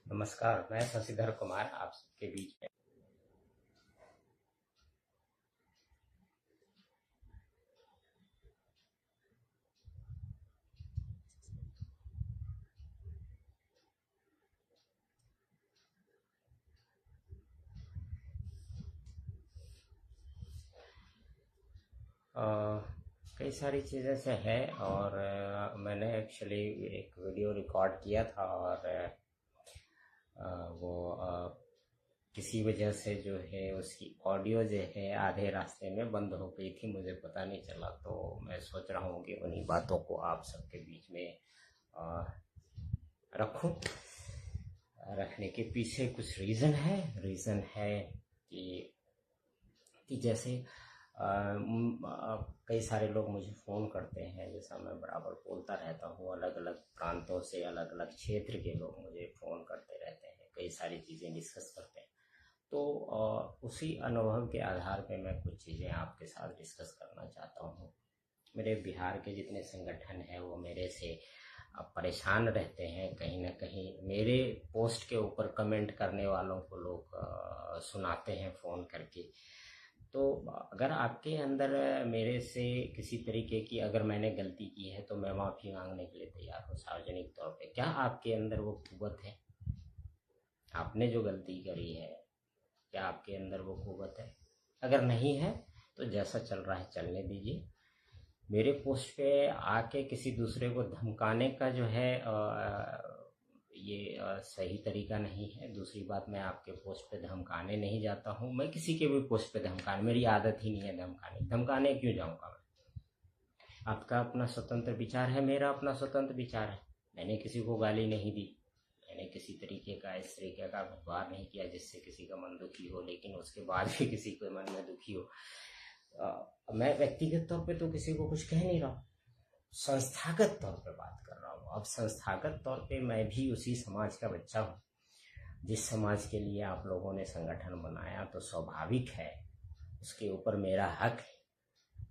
नमस्कार, मैं शशिधर कुमार आप सबके बीच में। कई सारी चीज़ें से है और मैंने एक्चुअली एक वीडियो रिकॉर्ड किया था और वो किसी वजह से जो है उसकी ऑडियो जो है आधे रास्ते में बंद हो गई थी, मुझे पता नहीं चला। तो मैं सोच रहा हूँ कि उन्हीं बातों को आप सबके बीच में रखूं। रखने के पीछे कुछ रीज़न है कि जैसे कई सारे लोग मुझे फ़ोन करते हैं, जैसा मैं बराबर बोलता रहता हूँ, अलग अलग प्रांतों से अलग अलग क्षेत्र के लोग मुझे फ़ोन करते रहते हैं, कई सारी चीज़ें डिस्कस करते हैं। तो उसी अनुभव के आधार पे मैं कुछ चीज़ें आपके साथ डिस्कस करना चाहता हूँ। मेरे बिहार के जितने संगठन हैं वो मेरे से परेशान रहते हैं। कहीं ना कहीं मेरे पोस्ट के ऊपर कमेंट करने वालों को लोग सुनाते हैं फ़ोन करके। तो अगर आपके अंदर मेरे से किसी तरीके की अगर मैंने गलती की है तो मैं माफ़ी मांगने के लिए तैयार हूँ सार्वजनिक तौर पे। क्या आपके अंदर वो कुव्वत है? आपने जो गलती करी है, क्या आपके अंदर वो कुव्वत है? अगर नहीं है तो जैसा चल रहा है चलने दीजिए। मेरे पोस्ट पे आके किसी दूसरे को धमकाने का जो है ये सही तरीका नहीं है। दूसरी बात, मैं आपके पोस्ट पे धमकाने नहीं जाता हूँ। मैं किसी के भी पोस्ट पे धमकाने, मेरी आदत ही नहीं है धमकाने क्यों जाऊँगा मैं? आपका अपना स्वतंत्र विचार है, मेरा अपना स्वतंत्र विचार है। मैंने किसी को गाली नहीं दी, मैंने किसी तरीके का इस तरीके का व्यवहार नहीं किया जिससे किसी का मन दुखी हो, लेकिन उसके बाद भी किसी के मन में दुखी हो। मैं व्यक्तिगत तौर पे तो किसी को कुछ कह नहीं रहा हूँ, संस्थागत तौर पे बात कर रहा हूँ। अब संस्थागत तौर पे मैं भी उसी समाज का बच्चा हूँ जिस समाज के लिए आप लोगों ने संगठन बनाया, तो स्वाभाविक है उसके ऊपर मेरा हक है।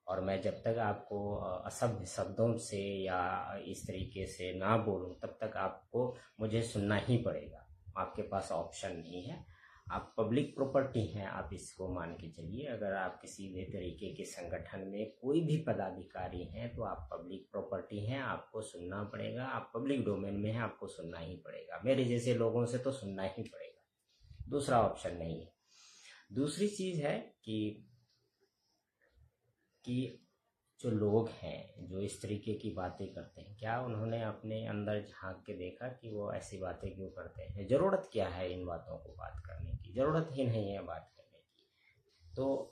और मैं जब तक आपको असभ्य शब्दों से या इस तरीके से ना बोलूं तब तक आपको मुझे सुनना ही पड़ेगा। आपके पास ऑप्शन नहीं है। आप पब्लिक प्रॉपर्टी हैं, आप इसको मान के चलिए। अगर आप किसी भी तरीके के संगठन में कोई भी पदाधिकारी हैं तो आप पब्लिक प्रॉपर्टी हैं, आपको सुनना पड़ेगा। आप पब्लिक डोमेन में हैं, आपको सुनना ही पड़ेगा। मेरे जैसे लोगों से तो सुनना ही पड़ेगा, दूसरा ऑप्शन नहीं है। दूसरी चीज़ है कि जो लोग हैं जो इस तरीके की बातें करते हैं, क्या उन्होंने अपने अंदर झांक के देखा कि वो ऐसी बातें क्यों करते हैं? ज़रूरत क्या है इन बातों को बात करने की? ज़रूरत ही नहीं है बात करने की। तो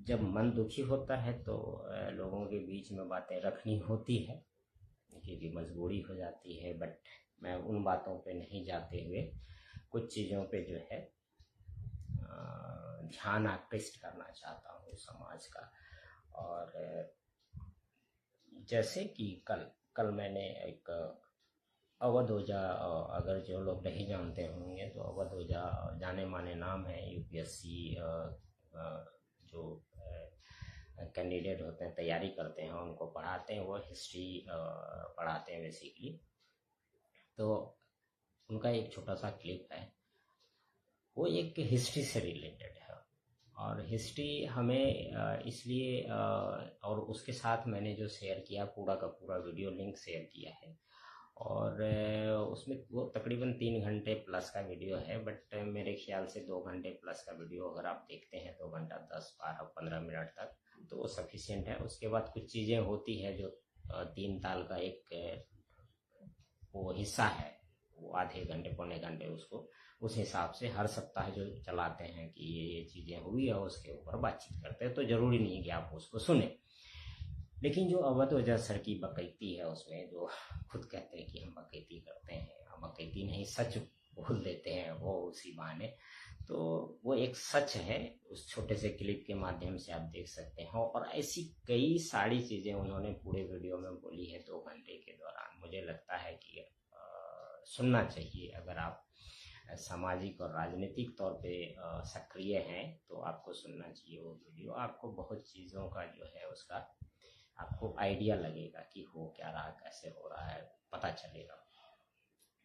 जब मन दुखी होता है तो लोगों के बीच में बातें रखनी होती है क्योंकि मजबूरी हो जाती है। बट मैं उन बातों पे नहीं जाते हुए कुछ चीज़ों पे जो है ध्यान आकृष्ट करना चाहता हूँ समाज का। और जैसे कि कल मैंने एक अवध ओझा, अगर जो लोग नहीं जानते होंगे तो अवध ओझा जाने माने नाम है। यूपीएससी जो कैंडिडेट होते हैं, तैयारी करते हैं, उनको पढ़ाते हैं। वो हिस्ट्री पढ़ाते हैं बेसिकली। तो उनका एक छोटा सा क्लिप है, वो एक हिस्ट्री से रिलेटेड है। और हिस्ट्री हमें इसलिए और उसके साथ मैंने जो शेयर किया पूरा का पूरा वीडियो लिंक शेयर किया है। और उसमें वो तकरीबन 3 घंटे प्लस का वीडियो है। बट मेरे ख्याल से 2 घंटे प्लस का वीडियो अगर आप देखते हैं 2 घंटा 10, 12, 15 मिनट तक तो वो सफिशिएंट है। उसके बाद कुछ चीज़ें होती है जो 3 ताल का एक वो हिस्सा है, वो आधे घंटे पौने घंटे उसको उस हिसाब से हर सप्ताह जो चलाते हैं कि ये चीज़ें हुई है उसके ऊपर बातचीत करते हैं। तो ज़रूरी नहीं है कि आप उसको सुने। लेकिन जो अवध ओझा सर की बकैती है उसमें जो खुद कहते हैं कि हम बकैती करते हैं, हम बकैती नहीं सच बोल देते हैं वो उसी बहाने। तो वो एक सच है, उस छोटे से क्लिप के माध्यम से आप देख सकते हैं। और ऐसी कई सारी चीज़ें उन्होंने पूरे वीडियो में बोली है 2 घंटे के दौरान। मुझे लगता है कि सुनना चाहिए। अगर आप सामाजिक और राजनीतिक तौर पे सक्रिय हैं तो आपको सुनना चाहिए वो वीडियो। आपको बहुत चीज़ों का जो है उसका आपको आइडिया लगेगा कि हो क्या रहा, कैसे हो रहा है, पता चलेगा।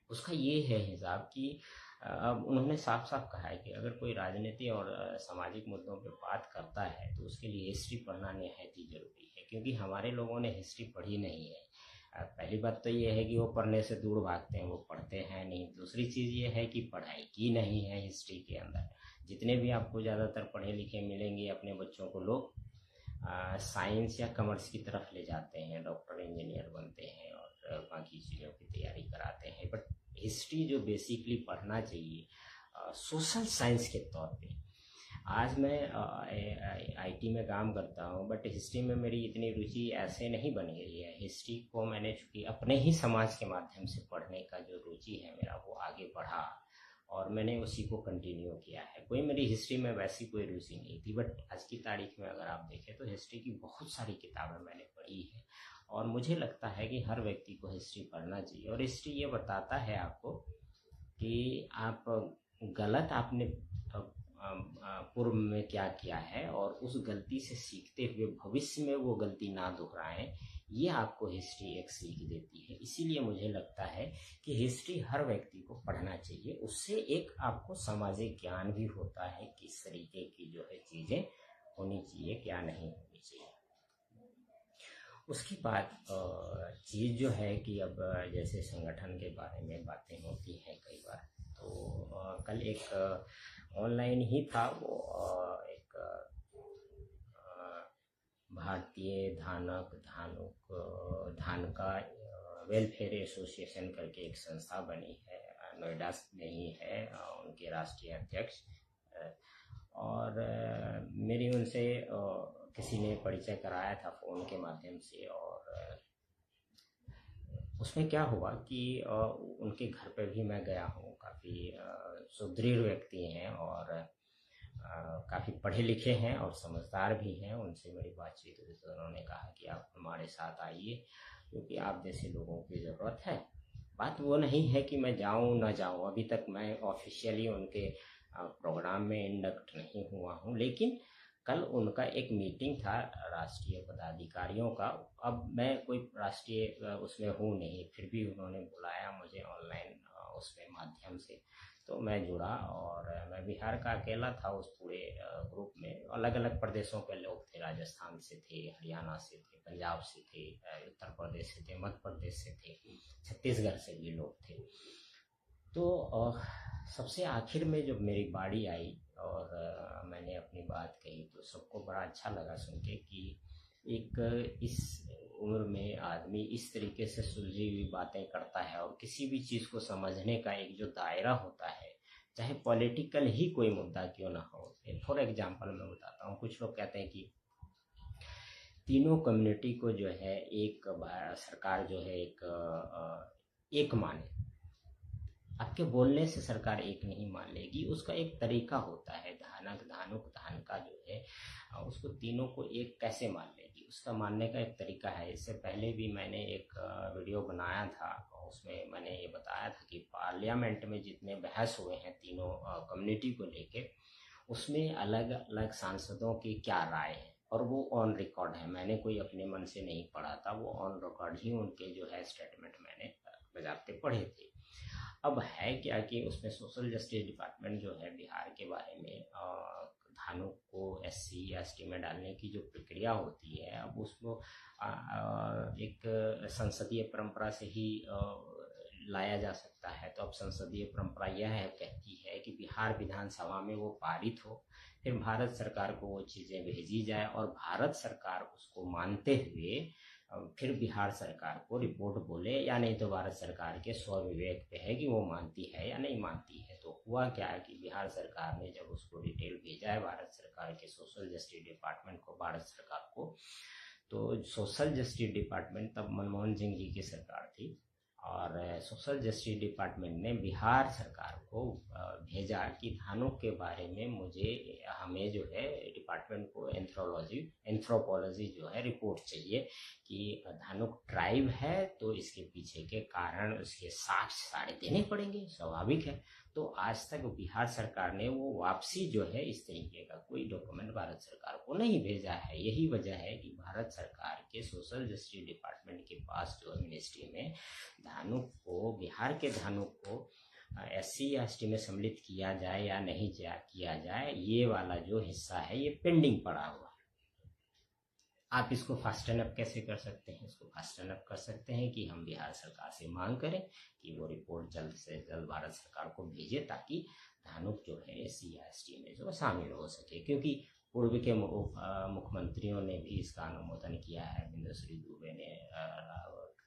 उसका ये है हिसाब कि अब उन्होंने साफ साफ कहा है कि अगर कोई राजनीति और सामाजिक मुद्दों पे बात करता है तो उसके लिए हिस्ट्री पढ़ना निहायत ही जरूरी है, क्योंकि हमारे लोगों ने हिस्ट्री पढ़ी नहीं है। पहली बात तो ये है कि वो पढ़ने से दूर भागते हैं, वो पढ़ते हैं नहीं। दूसरी चीज़ ये है कि पढ़ाई की नहीं है हिस्ट्री के अंदर। जितने भी आपको ज़्यादातर पढ़े लिखे मिलेंगे अपने बच्चों को लोग साइंस या कॉमर्स की तरफ ले जाते हैं, डॉक्टर इंजीनियर बनते हैं और बाकी चीज़ों की तैयारी कराते हैं। बट हिस्ट्री जो बेसिकली पढ़ना चाहिए सोशल साइंस के तौर पे। आज मैं आईटी में काम करता हूँ, बट हिस्ट्री में मेरी इतनी रुचि ऐसे नहीं बन गई है। हिस्ट्री को मैंने चूँकि अपने ही समाज के माध्यम से पढ़ने का जो रुचि है मेरा, वो आगे बढ़ा और मैंने उसी को कंटिन्यू किया है। कोई मेरी हिस्ट्री में वैसी कोई रुचि नहीं थी, बट आज की तारीख में अगर आप देखें तो हिस्ट्री की बहुत सारी किताबें मैंने पढ़ी है और मुझे लगता है कि हर व्यक्ति को हिस्ट्री पढ़ना चाहिए। और हिस्ट्री ये बताता है आपको कि आप गलत आपने पूर्व में क्या किया है और उस गलती से सीखते हुए भविष्य में वो गलती ना दोहराएं, ये आपको हिस्ट्री एक सीख देती है। इसीलिए मुझे लगता है कि हिस्ट्री हर व्यक्ति को पढ़ना चाहिए। उससे एक आपको सामाजिक ज्ञान भी होता है, किस तरीके की जो है चीज़ें होनी चाहिए, क्या नहीं होनी चाहिए। उसके बाद चीज़ जो है कि अब जैसे संगठन के बारे में बातें होती हैं कई बार, तो कल एक ऑनलाइन ही था वो एक भारतीय धान का वेलफेयर एसोसिएशन करके एक संस्था बनी है, नोएडा में ही है, उनके राष्ट्रीय अध्यक्ष। और मेरी उनसे किसी ने परिचय कराया था फ़ोन के माध्यम से, और उसमें क्या हुआ कि उनके घर पे भी मैं गया हूँ। काफ़ी सुदृढ़ व्यक्ति हैं और काफ़ी पढ़े लिखे हैं और समझदार भी हैं। उनसे मेरी बातचीत हुई तो उन्होंने कहा कि आप हमारे साथ आइए, क्योंकि आप जैसे लोगों की ज़रूरत है। बात वो नहीं है कि मैं जाऊँ ना जाऊँ, अभी तक मैं ऑफिशियली उनके प्रोग्राम में इंडक्ट नहीं हुआ हूँ, लेकिन कल उनका एक मीटिंग था राष्ट्रीय पदाधिकारियों का। अब मैं कोई राष्ट्रीय उसमें हूँ नहीं, फिर भी उन्होंने बुलाया मुझे ऑनलाइन उसमें माध्यम से, तो मैं जुड़ा। और मैं बिहार का अकेला था उस पूरे ग्रुप में। अलग अलग प्रदेशों के लोग थे, राजस्थान से थे, हरियाणा से थे, पंजाब से थे, उत्तर प्रदेश से थे, मध्य प्रदेश से थे, छत्तीसगढ़ से भी लोग थे। तो सबसे आखिर में जब मेरी बारी आई और मैंने अपनी बात कही तो सबको बड़ा अच्छा लगा सुन के कि एक इस उम्र में आदमी इस तरीके से सुलझी हुई बातें करता है और किसी भी चीज़ को समझने का एक जो दायरा होता है, चाहे पॉलिटिकल ही कोई मुद्दा क्यों ना हो। फॉर एग्जांपल मैं बताता हूँ, कुछ लोग कहते हैं कि तीनों कम्युनिटी को जो है एक सरकार जो है एक माने। आपके बोलने से सरकार एक नहीं मान लेगी, उसका एक तरीका होता है। धान का जो है उसको तीनों को एक कैसे मान लेगी, उसका मानने का एक तरीका है। इससे पहले भी मैंने एक वीडियो बनाया था, उसमें मैंने ये बताया था कि पार्लियामेंट में जितने बहस हुए हैं तीनों कम्युनिटी को लेके, उसमें अलग अलग सांसदों की क्या राय है, और वो ऑन रिकॉर्ड है। मैंने कोई अपने मन से नहीं पढ़ा था, वो ऑन रिकॉर्ड ही उनके जो है स्टेटमेंट मैंने बजाते पढ़े थे। अब है क्या कि उसमें सोशल जस्टिस डिपार्टमेंट जो है बिहार के बारे में धानों को SC या ST में डालने की जो प्रक्रिया होती है, अब उसको एक संसदीय परंपरा से ही लाया जा सकता है। तो अब संसदीय परंपरा यह है, कहती है कि बिहार विधानसभा में वो पारित हो, फिर भारत सरकार को वो चीज़ें भेजी जाए और भारत सरकार उसको मानते हुए फिर बिहार सरकार को रिपोर्ट बोले, या नहीं तो भारत सरकार के स्वविवेक पे है कि वो मानती है या नहीं मानती है। तो हुआ क्या है कि बिहार सरकार ने जब उसको डिटेल भेजा है भारत सरकार के सोशल जस्टिस डिपार्टमेंट को, भारत सरकार को, तो सोशल जस्टिस डिपार्टमेंट तब मनमोहन सिंह जी की सरकार थी, और सोशल जस्टिस डिपार्टमेंट ने बिहार सरकार को भेजा कि धानुक के बारे में हमें जो है डिपार्टमेंट को एंथ्रोपोलॉजी जो है रिपोर्ट चाहिए कि धानुक ट्राइब है तो इसके पीछे के कारण उसके साक्ष्य सारे देने पड़ेंगे, स्वाभाविक है। तो आज तक बिहार सरकार ने वो वापसी जो है इस तरीके का कोई डॉक्यूमेंट भारत सरकार को नहीं भेजा है। यही वजह है कि भारत सरकार के सोशल जस्टिस डिपार्टमेंट के पास जो मिनिस्ट्री में धानुक को, बिहार के धानुक को SC या ST में सम्मिलित किया जाए या नहीं किया जाए, ये वाला जो हिस्सा है ये पेंडिंग पड़ा हुआ है। आप इसको फास्टन अप कैसे कर सकते हैं? इसको फास्टन अप कर सकते हैं कि हम बिहार सरकार से मांग करें कि वो रिपोर्ट जल्द से जल्द भारत सरकार को भेजे ताकि धानुक जो है SC या ST में जो शामिल हो सके। क्योंकि पूर्व के मुख्यमंत्रियों ने भी इसका अनुमोदन किया है। बिंदुश्री दुबे ने,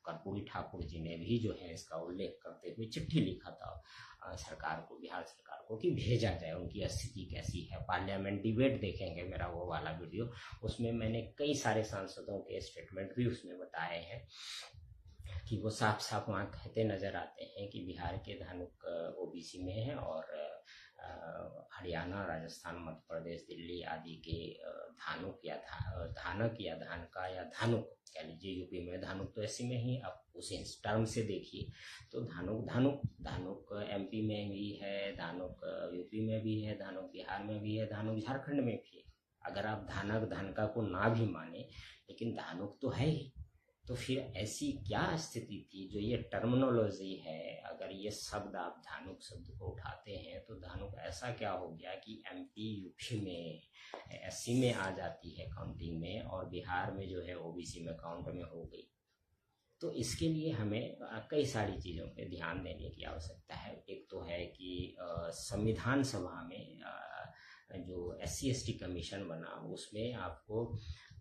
कर्पूरी ठाकुर जी ने भी जो है इसका उल्लेख करते हुए चिट्ठी लिखा था सरकार को, बिहार सरकार को, कि भेजा जाए। उनकी स्थिति कैसी है? पार्लियामेंट डिबेट देखेंगे मेरा वो वाला वीडियो, उसमें मैंने कई सारे सांसदों के स्टेटमेंट भी उसमें बताए हैं कि वो साफ साफ वहाँ कहते नजर आते हैं कि बिहार के धानुक OBC में है और हरियाणा, राजस्थान, मध्य प्रदेश, दिल्ली आदि के धानुक या धानक या धानका या धानुक कह लीजिए। यूपी में धानुक तो SC में ही, आप उस टर्म से देखिए तो धानुक MP में भी है, धानुक यूपी में भी है, धानुक बिहार में भी है, धानुक झारखंड में भी है। अगर आप धानक धानका को ना भी माने लेकिन धानुक तो है ही। तो फिर ऐसी क्या स्थिति थी जो ये टर्मिनोलॉजी है, अगर ये शब्द आप धानुक शब्द को उठाते हैं तो धानुक ऐसा क्या हो गया कि MP UP में SC में आ जाती है काउंटिंग में और बिहार में जो है OBC में काउंट में हो गई। तो इसके लिए हमें कई सारी चीज़ों पे ध्यान देने की आवश्यकता है। एक तो है कि संविधान सभा में जो SC ST कमीशन बना उसमें आपको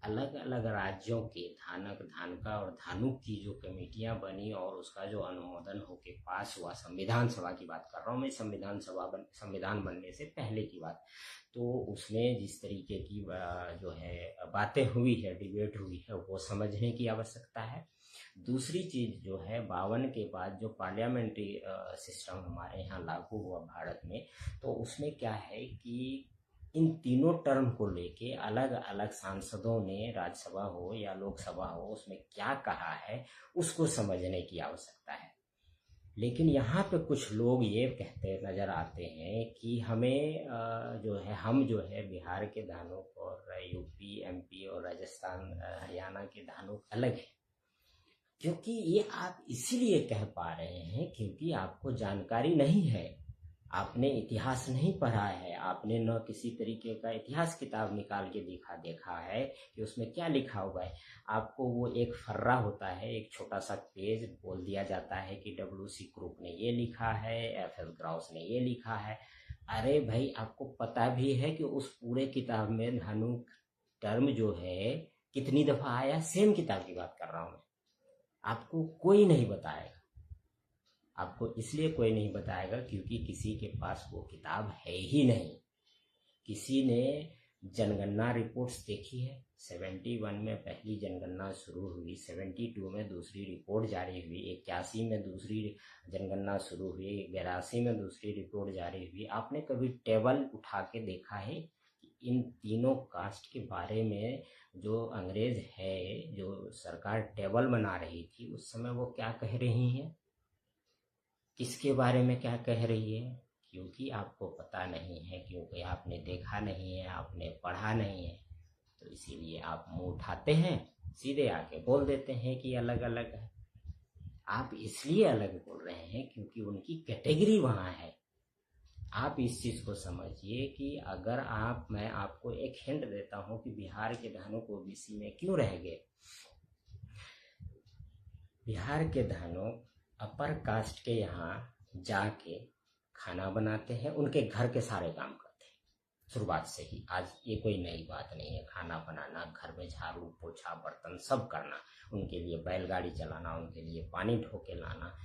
अलग अलग राज्यों के धानक, धानका और धानुक की जो कमेटियां बनी और उसका जो अनुमोदन होके पास हुआ, संविधान सभा की बात कर रहा हूँ मैं, संविधान बनने से पहले की बात, तो उसमें जिस तरीके की जो है बातें हुई है, डिबेट हुई है, वो समझने की आवश्यकता है। दूसरी चीज जो है 52 के बाद जो पार्लियामेंट्री सिस्टम हमारे यहाँ लागू हुआ भारत में, तो उसमें क्या है कि इन तीनों टर्म को लेके अलग अलग सांसदों ने, राज्यसभा हो या लोकसभा हो, उसमें क्या कहा है उसको समझने की आवश्यकता है। लेकिन यहाँ पे कुछ लोग ये कहते नजर आते हैं कि हमें हम जो है बिहार के धानुक और UP MP और राजस्थान हरियाणा के धानुक अलग है। क्योंकि ये आप इसीलिए कह पा रहे हैं क्योंकि आपको जानकारी नहीं है, आपने इतिहास नहीं पढ़ा है, आपने न किसी तरीके का इतिहास किताब निकाल के देखा है कि उसमें क्या लिखा हुआ है। आपको वो एक फर्रा होता है, एक छोटा सा पेज, बोल दिया जाता है कि WC क्रूक ने ये लिखा है, FS ग्राउस ने ये लिखा है। अरे भाई, आपको पता भी है कि उस पूरे किताब में धानुक टर्म जो है कितनी दफा आया? सेम किताब की बात कर रहा हूँ मैं। आपको कोई नहीं बताएगा। आपको इसलिए कोई नहीं बताएगा क्योंकि किसी के पास वो किताब है ही नहीं। किसी ने जनगणना रिपोर्ट्स देखी है? 71 में पहली जनगणना शुरू हुई, 72 में दूसरी रिपोर्ट जारी हुई, 81 में दूसरी जनगणना शुरू हुई, 82 में दूसरी रिपोर्ट जारी हुई। आपने कभी टेबल उठा के देखा है कि इन तीनों कास्ट के बारे में जो अंग्रेज है, जो सरकार टेबल बना रही थी उस समय वो क्या कह रही है, किसके बारे में क्या कह रही है? क्योंकि आपको पता नहीं है, क्योंकि आपने देखा नहीं है, आपने पढ़ा नहीं है, तो इसीलिए आप मुंह उठाते हैं, सीधे आके बोल देते हैं कि अलग अलग है। आप इसलिए अलग बोल रहे हैं क्योंकि उनकी कैटेगरी वहां है। आप इस चीज को समझिए कि अगर मैं आपको एक हिंट देता हूं कि बिहार के धानुक OBC में क्यों रह गए। बिहार के धानुक अपर कास्ट के यहाँ जाके खाना बनाते हैं, उनके घर के सारे काम करते हैं शुरुआत से ही। आज ये कोई नई बात नहीं है। खाना बनाना, घर में झाड़ू पोछा बर्तन सब करना, उनके लिए बैलगाड़ी चलाना, उनके लिए पानी ढो के लाना,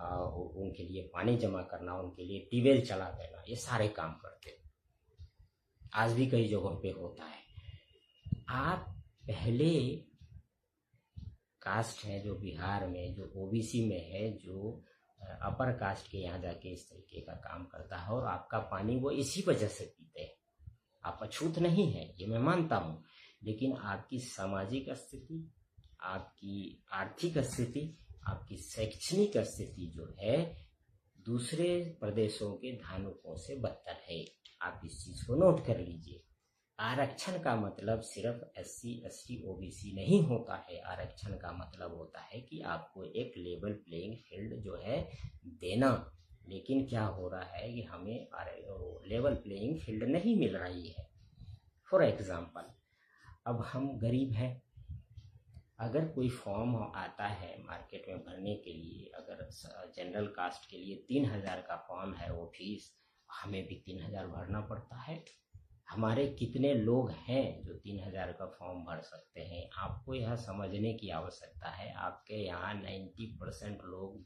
उनके लिए पानी जमा करना, उनके लिए ट्यूबवेल चला देना, ये सारे काम करते। आज भी कई जगहों पे होता है। आप पहले कास्ट है जो बिहार में, जो OBC में है, जो अपर कास्ट के यहाँ जाके इस तरीके का काम करता है, और आपका पानी वो इसी वजह से पीते हैं। आप अछूत नहीं है, ये मैं मानता हूँ, लेकिन आपकी सामाजिक स्थिति, आपकी आर्थिक स्थिति, आपकी शैक्षणिक स्थिति जो है दूसरे प्रदेशों के धानुकों से बदतर है। आप इस चीज को नोट कर लीजिए। आरक्षण का मतलब सिर्फ SC ST OBC नहीं होता है। आरक्षण का मतलब होता है कि आपको एक लेवल प्लेइंग फील्ड जो है देना। लेकिन क्या हो रहा है कि हमें लेवल प्लेइंग फील्ड नहीं मिल रही है। फॉर एग्जाम्पल, अब हम गरीब हैं, अगर कोई फॉर्म आता है मार्केट में भरने के लिए, अगर जनरल कास्ट के लिए 3000 का फॉर्म है, वो फीस हमें भी 3000 भरना पड़ता है। हमारे कितने लोग हैं जो 3000 का फॉर्म भर सकते हैं? आपको यह समझने की आवश्यकता है। आपके यहाँ 90% लोग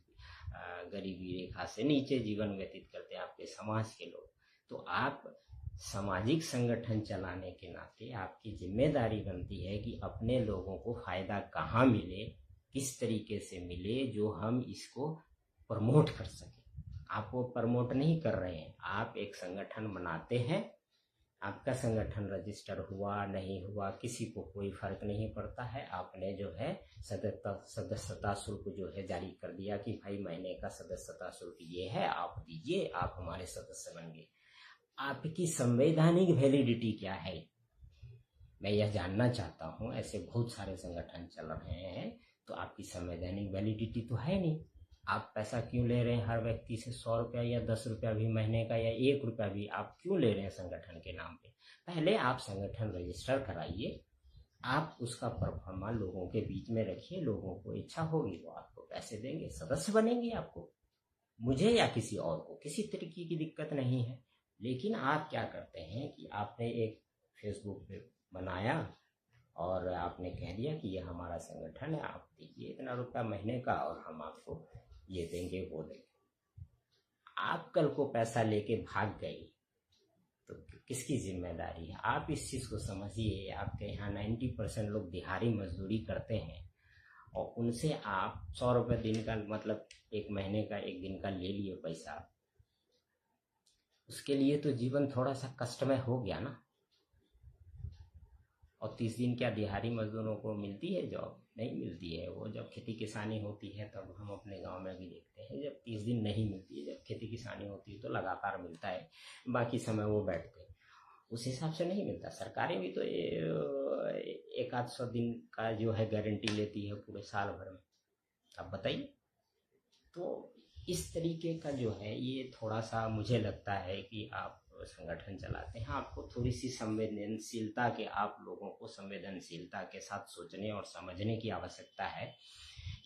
गरीबी रेखा से नीचे जीवन व्यतीत करते हैं, आपके समाज के लोग। तो आप सामाजिक संगठन चलाने के नाते आपकी जिम्मेदारी बनती है कि अपने लोगों को फायदा कहाँ मिले, किस तरीके से मिले, जो हम इसको प्रमोट कर सके। आप वो प्रमोट नहीं कर रहे हैं। आप एक संगठन बनाते हैं, आपका संगठन रजिस्टर हुआ नहीं हुआ किसी को कोई फर्क नहीं पड़ता है। आपने जो है सदस्यता शुल्क जो है जारी कर दिया कि भाई महीने का सदस्यता शुल्क ये है, आप दीजिए, आप हमारे सदस्य बन गए। आपकी संवैधानिक वैलिडिटी क्या है, मैं यह जानना चाहता हूँ। ऐसे बहुत सारे संगठन चल रहे हैं, तो आपकी संवैधानिक वैलिडिटी तो है नहीं। आप पैसा क्यों ले रहे हैं हर व्यक्ति से? 100 रुपया या 10 रुपया भी महीने का, या 1 रुपया भी आप क्यों ले रहे हैं संगठन के नाम पे? पहले आप संगठन रजिस्टर कराइए, आप उसका परफॉर्मा लोगों के बीच में रखिए। लोगों को इच्छा होगी वो आपको पैसे देंगे, सदस्य बनेंगे। आपको, मुझे या किसी और को किसी तरीके की दिक्कत नहीं है। लेकिन आप क्या करते हैं कि आपने एक फेसबुक पे बनाया और आपने कह दिया कि ये हमारा संगठन है, आप दीजिए इतना रुपया महीने का और हम आपको ये देंगे वो देंगे। आप कल को पैसा लेके भाग गए तो किसकी जिम्मेदारी है? आप इस चीज को समझिए। आपके यहाँ 90% लोग दिहाड़ी मजदूरी करते हैं, और उनसे आप 100 रुपये दिन का, मतलब एक महीने का, एक दिन का ले लिए पैसा, उसके लिए तो जीवन थोड़ा सा कष्टमय हो गया ना। और 30 दिन क्या दिहाड़ी मजदूरों को मिलती है जॉब? नहीं मिलती है। वो जब खेती किसानी होती है, तब हम अपने गांव में भी देखते हैं, जब 30 दिन नहीं मिलती है। जब खेती किसानी होती है तो लगातार मिलता है, बाकी समय वो बैठते हैं। उस हिसाब से नहीं मिलता। सरकारें भी तो 100 दिन का जो है गारंटी लेती है पूरे साल भर में। अब बताइए। तो इस तरीके का जो है, ये थोड़ा सा मुझे लगता है कि आप संगठन चलाते हैं, आपको थोड़ी सी संवेदनशीलता के, आप लोगों को संवेदनशीलता के साथ सोचने और समझने की आवश्यकता है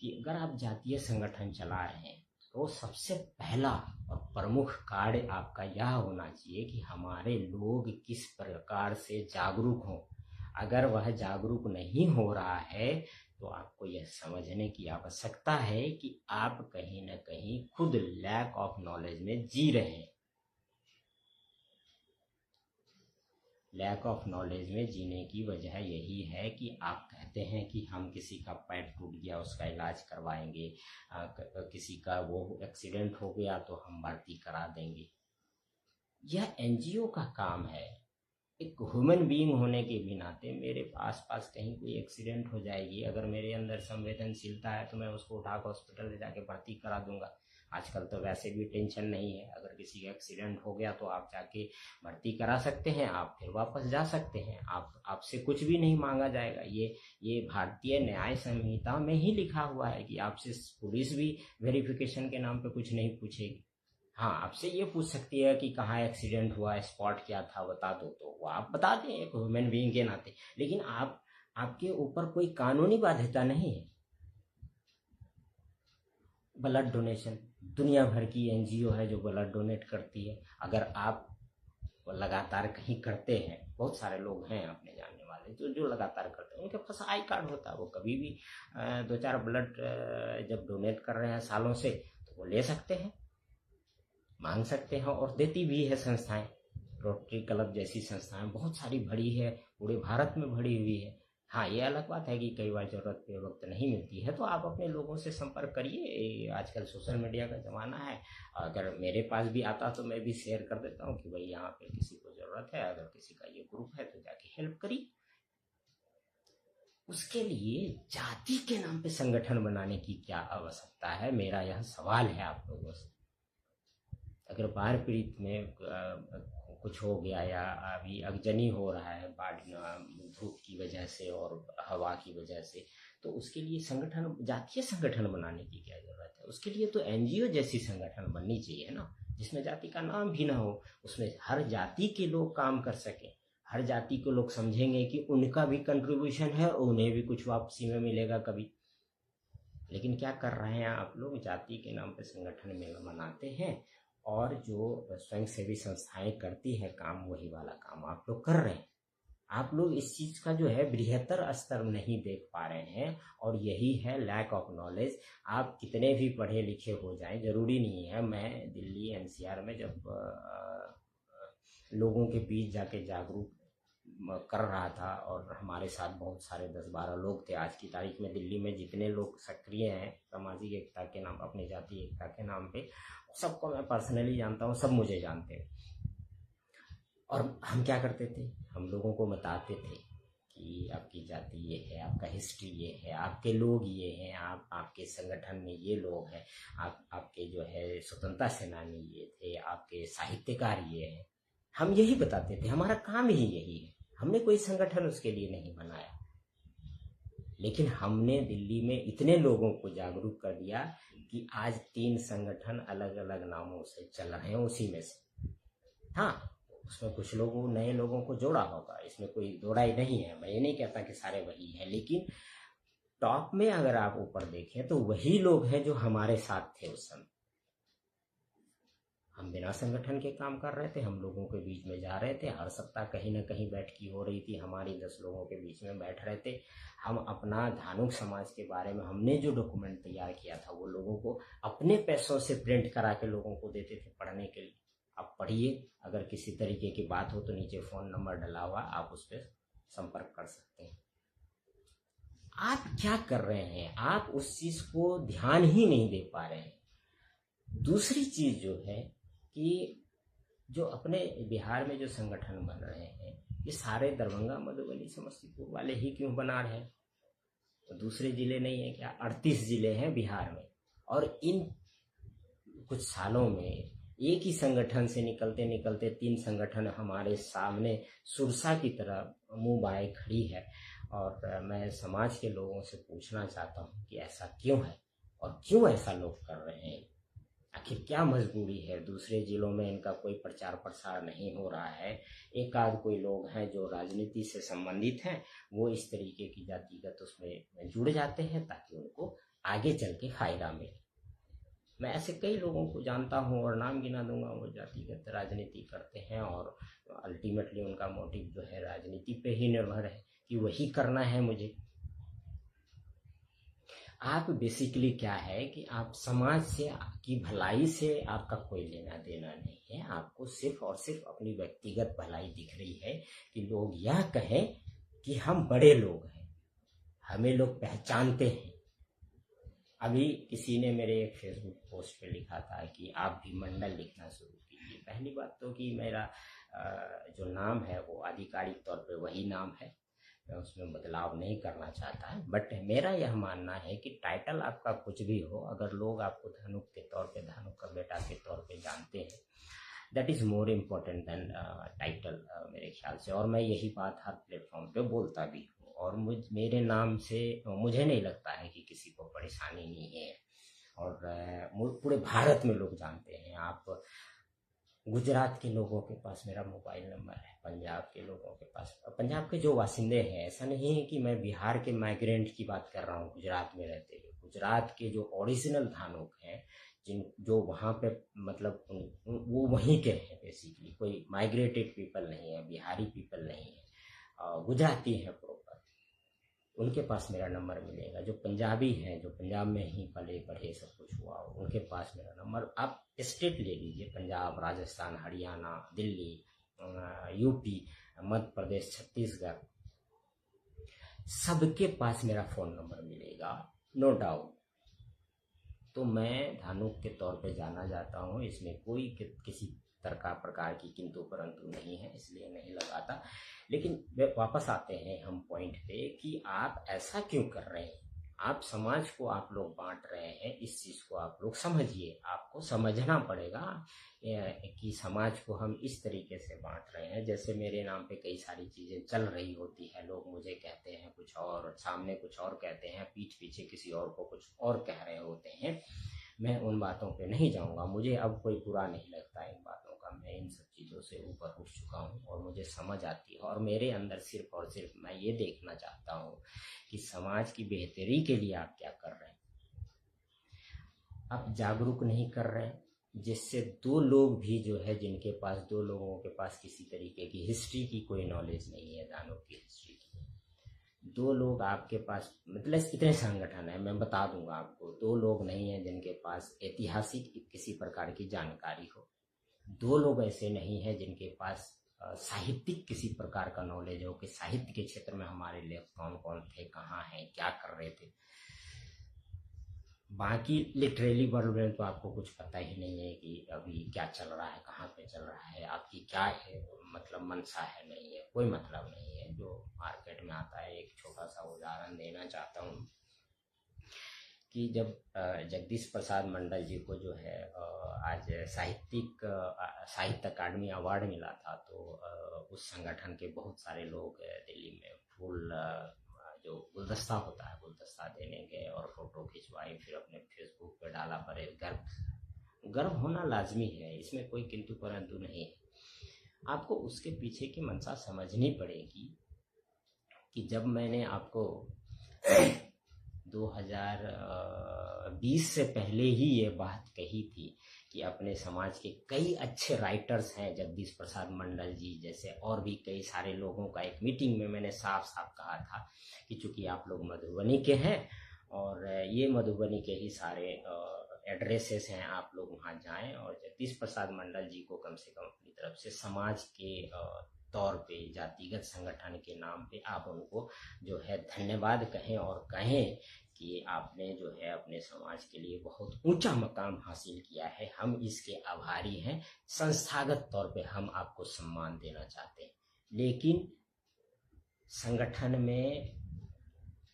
कि अगर आप जातीय संगठन चला रहे हैं तो सबसे पहला और प्रमुख कार्य आपका यह होना चाहिए कि हमारे लोग किस प्रकार से जागरूक हों। अगर वह जागरूक नहीं हो रहा है तो आपको यह समझने की आवश्यकता है कि आप कहीं ना कहीं खुद लैक ऑफ नॉलेज में जी रहे हैं। लैक ऑफ नॉलेज में जीने की वजह यही है कि आप कहते हैं कि हम किसी का पैर टूट गया उसका इलाज करवाएंगे, किसी का वो एक्सीडेंट हो गया तो हम भर्ती करा देंगे। यह NGO का काम है। एक ह्यूमन बीइंग होने के भी नाते मेरे आसपास कहीं कोई एक्सीडेंट हो जाएगी, अगर मेरे अंदर संवेदनशीलता है तो मैं उसको उठा कर हॉस्पिटल ले जाके भर्ती करा दूंगा। आजकल तो वैसे भी टेंशन नहीं है, अगर किसी का एक्सीडेंट हो गया तो आप जाके भर्ती करा सकते हैं, आप फिर वापस जा सकते हैं, आपसे कुछ भी नहीं मांगा जाएगा। ये भारतीय न्याय संहिता में ही लिखा हुआ है कि आपसे पुलिस भी वेरिफिकेशन के नाम पे कुछ नहीं पूछेगी। हाँ, आपसे ये पूछ सकती है कि कहाँ एक्सीडेंट हुआ, स्पॉट क्या था, बता दो, तो वो आप बता दें एक ह्यूमन बीइंग के नाते। लेकिन आपके ऊपर कोई कानूनी बाध्यता नहीं है। ब्लड डोनेशन, दुनिया भर की NGO है जो ब्लड डोनेट करती है। अगर आप लगातार कहीं करते हैं, बहुत सारे लोग हैं अपने जानने वाले जो लगातार करते हैं, उनके पास आई कार्ड होता है, वो कभी भी 2-4 ब्लड जब डोनेट कर रहे हैं सालों से, तो वो ले सकते हैं, मांग सकते हैं, और देती भी है संस्थाएं। रोटरी क्लब जैसी संस्थाएं बहुत सारी भरी है, पूरे भारत में भरी हुई है। हाँ, ये अलग बात है कि कई बार ज़रूरत पे वक्त नहीं मिलती है, तो आप अपने लोगों से संपर्क करिए। आजकल सोशल मीडिया का ज़माना है। अगर मेरे पास भी आता तो मैं भी शेयर कर देता हूँ कि भाई यहाँ पे किसी को ज़रूरत है, अगर किसी का ये ग्रुप है तो जाके हेल्प करिए। उसके लिए जाति के नाम पे संगठन बनाने की क्या आवश्यकता है, मेरा यह सवाल है आप लोगों से। अगर बाढ़ पीड़ित में कुछ हो गया या अभी अगजनी हो रहा है बाढ़ धूप की वजह से और हवा की वजह से, तो उसके लिए संगठन, जातीय संगठन बनाने की क्या जरूरत है? उसके लिए तो एनजीओ जैसी संगठन बननी चाहिए ना, जिसमें जाति का नाम भी ना हो, उसमें हर जाति के लोग काम कर सके, हर जाति को लोग समझेंगे कि उनका भी कंट्रीब्यूशन है और उन्हें भी कुछ वापसी में मिलेगा कभी। लेकिन क्या कर रहे हैं आप लोग, जाति के नाम पे संगठन में बनाते हैं और जो स्वयं सेवी संस्थाएं करती है काम, वही वाला काम आप लोग कर रहे हैं। आप लोग इस चीज का जो है बृहत्तर स्तर नहीं देख पा रहे हैं, और यही है लैक ऑफ नॉलेज। आप कितने भी पढ़े लिखे हो जाएं, जरूरी नहीं है। मैं दिल्ली एनसीआर में जब लोगों के बीच जाके जागरूक कर रहा था, और हमारे साथ बहुत सारे 10-12 लोग थे। आज की तारीख में दिल्ली में जितने लोग सक्रिय हैं सामाजिक एकता के नाम, अपनी जातीय एकता के नाम पे, सबको मैं पर्सनली जानता हूँ, सब मुझे जानते हैं। और हम क्या करते थे, हम लोगों को बताते थे कि आपकी जाति ये है, आपका हिस्ट्री ये है, आपके लोग ये हैं, आपके संगठन में ये लोग हैं, आपके जो है स्वतंत्रता सेनानी ये थे, आपके साहित्यकार ये हैं। हम यही बताते थे, हमारा काम ही यही है। हमने कोई संगठन उसके लिए नहीं बनाया, लेकिन हमने दिल्ली में इतने लोगों को जागरूक कर दिया कि आज 3 संगठन अलग अलग नामों से चल रहे हैं उसी में से। हाँ, उसमें कुछ लोगों, नए लोगों को जोड़ा होगा, इसमें कोई दो राय नहीं है। मैं ये नहीं कहता कि सारे वही हैं, लेकिन टॉप में अगर आप ऊपर देखें तो वही लोग हैं जो हमारे साथ थे उस समय। हम बिना संगठन के काम कर रहे थे, हम लोगों के बीच में जा रहे थे, हर सप्ताह कहीं ना कहीं बैठकी हो रही थी, हमारी 10 लोगों के बीच में बैठ रहे थे। हम अपना धानुक समाज के बारे में हमने जो डॉक्यूमेंट तैयार किया था वो लोगों को अपने पैसों से प्रिंट करा के लोगों को देते थे पढ़ने के लिए। आप पढ़िए, अगर किसी तरीके की बात हो तो नीचे फोन नंबर डला हुआ, आप उस पर संपर्क कर सकते हैं। आप क्या कर रहे हैं, आप उस चीज को ध्यान ही नहीं दे पा रहे हैं। दूसरी चीज जो है कि जो अपने बिहार में जो संगठन बन रहे हैं, ये सारे दरभंगा, मधुबनी, समस्तीपुर वाले ही क्यों बना रहे हैं? तो दूसरे जिले नहीं है क्या? 38 जिले हैं बिहार में, और इन कुछ सालों में एक ही संगठन से निकलते निकलते 3 संगठन हमारे सामने सुरसा की तरह मुंह बाए खड़ी है। और मैं समाज के लोगों से पूछना चाहता हूँ कि ऐसा क्यों है, और क्यों ऐसा लोग कर रहे हैं? आखिर क्या मजबूरी है? दूसरे जिलों में इनका कोई प्रचार प्रसार नहीं हो रहा है। एक आध कोई लोग हैं जो राजनीति से संबंधित हैं, वो इस तरीके की जातिगत उसमें जुड़ जाते हैं ताकि उनको आगे चल के फायदा मिले। मैं ऐसे कई लोगों को जानता हूँ और नाम गिना दूंगा, वो जातिगत राजनीति करते हैं और अल्टीमेटली उनका मोटिव जो है राजनीति पे ही निर्भर है कि वही करना है मुझे। आप बेसिकली क्या है कि आप समाज से की भलाई से आपका कोई लेना देना नहीं है। आपको सिर्फ और सिर्फ अपनी व्यक्तिगत भलाई दिख रही है कि लोग यह कहें कि हम बड़े लोग हैं, हमें लोग पहचानते हैं। अभी किसी ने मेरे एक फेसबुक पोस्ट पे लिखा था कि आप भी मंडल लिखना शुरू कीजिए। पहली बात तो कि मेरा जो नाम है वो आधिकारिक तौर पे वही नाम है, मैं उसमें बदलाव नहीं करना चाहता है। बट मेरा यह मानना है कि टाइटल आपका कुछ भी हो, अगर लोग आपको धनुक के तौर पे, धनुक का बेटा के तौर पे जानते हैं, that is more important then title मेरे ख्याल से। और मैं यही बात हर प्लेटफॉर्म पे बोलता भी हूँ, और मेरे नाम से मुझे नहीं लगता है कि किसी को परेशानी नहीं है। और पूरे भारत में लोग जानते हैं। आप गुजरात के लोगों के पास मेरा मोबाइल नंबर है, पंजाब के लोगों के पास, पंजाब के जो वासिंदे हैं, ऐसा नहीं है कि मैं बिहार के माइग्रेंट की बात कर रहा हूँ गुजरात में रहते हुए। गुजरात के जो ओरिजिनल धानुक हैं, जो वहाँ पे मतलब वो वहीं के हैं बेसिकली, कोई माइग्रेटेड पीपल नहीं है, बिहारी पीपल नहीं है, गुजराती हैं प्रॉपर, उनके पास मेरा नंबर मिलेगा। जो पंजाबी हैं, जो पंजाब में ही पले बढ़े सब कुछ हुआ, उनके पास मेरा नंबर। आप स्टेट ले लीजिए, पंजाब, राजस्थान, हरियाणा, दिल्ली, यूपी, मध्य प्रदेश, छत्तीसगढ़, सबके पास मेरा फ़ोन नंबर मिलेगा, नो डाउट। तो मैं धानुक के तौर पे जाना जाता हूँ, इसमें कोई किसी प्रकार की किंतु परंतु नहीं है, इसलिए नहीं लगाता। लेकिन वापस आते हैं हम पॉइंट पे कि आप ऐसा क्यों कर रहे हैं। आप समाज को आप लोग बांट रहे हैं, इस चीज़ को आप लोग समझिए। आपको समझना पड़ेगा कि समाज को हम इस तरीके से बांट रहे हैं। जैसे मेरे नाम पे कई सारी चीज़ें चल रही होती है, लोग मुझे कहते हैं कुछ और, सामने कुछ और कहते हैं, पीठ पीछे किसी और को कुछ और कह रहे होते हैं। मैं उन बातों पे नहीं जाऊंगा, मुझे अब कोई बुरा नहीं लगता इन बातों का। मैं इन सब चीज़ों से ऊपर उठ चुका हूँ और मुझे समझ आती है, और मेरे अंदर सिर्फ और सिर्फ मैं ये देखना चाहता हूँ कि समाज की बेहतरी के लिए आप क्या कर रहे हैं। आप जागरूक नहीं कर रहे हैं, जिससे दो लोग भी जो है, जिनके पास, दो लोगों के पास किसी तरीके की हिस्ट्री की कोई नॉलेज नहीं है, दानव की हिस्ट्री की। दो लोग आपके पास, मतलब इतने संगठन है, मैं बता दूंगा आपको, दो लोग नहीं है जिनके पास ऐतिहासिक किसी प्रकार की जानकारी हो। दो लोग ऐसे नहीं है जिनके पास साहित्यिक किसी प्रकार का नॉलेज हो कि साहित्य के क्षेत्र में हमारे लिए कौन कौन थे, कहाँ हैं, क्या कर रहे थे। बाकी लिटरेली वर्ल्ड में तो आपको कुछ पता ही नहीं है कि अभी क्या चल रहा है, कहाँ पे चल रहा है, आपकी क्या है, मतलब मनसा है, नहीं है, कोई मतलब नहीं है जो मार्केट में आता है। एक छोटा सा उदाहरण देना चाहता हूँ कि जब जगदीश प्रसाद मंडल जी को जो है आज साहित्य अकादमी अवार्ड मिला था, तो उस संगठन के बहुत सारे लोग दिल्ली में फूल, जो गुलदस्ता होता है, गुलदस्ता देने गए और फोटो खिंचवाई, फिर अपने फेसबुक पे डाला। पर गर्व होना लाजमी है, इसमें कोई किंतु परंतु नहीं है। आपको उसके पीछे की मंशा समझनी पड़ेगी कि जब मैंने आपको 2020 से पहले ही ये बात कही थी कि अपने समाज के कई अच्छे राइटर्स हैं, जगदीश प्रसाद मंडल जी जैसे, और भी कई सारे लोगों का, एक मीटिंग में मैंने साफ साफ कहा था कि चूंकि आप लोग मधुबनी के हैं और ये मधुबनी के ही सारे एड्रेसेस हैं, आप लोग वहाँ जाएं और जगदीश प्रसाद मंडल जी को कम से कम अपनी तरफ से समाज के तौर पे, जातिगत संगठन के नाम पे आप उनको जो है धन्यवाद कहें, और कहें कि आपने जो है अपने समाज के लिए बहुत ऊंचा मकाम हासिल किया है, हम इसके आभारी हैं। संस्थागत तौर पे हम आपको सम्मान देना चाहते हैं। लेकिन संगठन में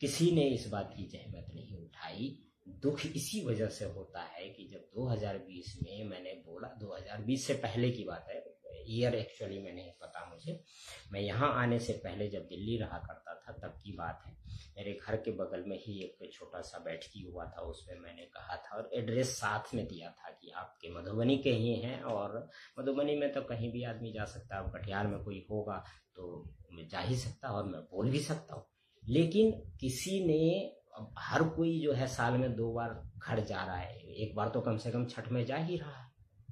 किसी ने इस बात की जहमत नहीं उठाई। दुख इसी वजह से होता है कि जब 2020 में मैंने बोला, 2020 से पहले की बात है, ईयर एक्चुअली में नहीं पता मुझे, मैं यहाँ आने से पहले जब दिल्ली रहा करता था तब की बात है। मेरे घर के बगल में ही एक छोटा सा बैठकी हुआ था, उसमें मैंने कहा था और एड्रेस साथ में दिया था कि आपके मधुबनी के ही हैं, और मधुबनी में तो कहीं भी आदमी जा सकता है, कटिहार में कोई होगा तो मैं जा ही सकता और मैं बोल भी सकता हूँ। लेकिन किसी ने, अब हर कोई जो है साल में 2 बार घर जा रहा है, एक बार तो कम से कम छठ में जा ही रहा है,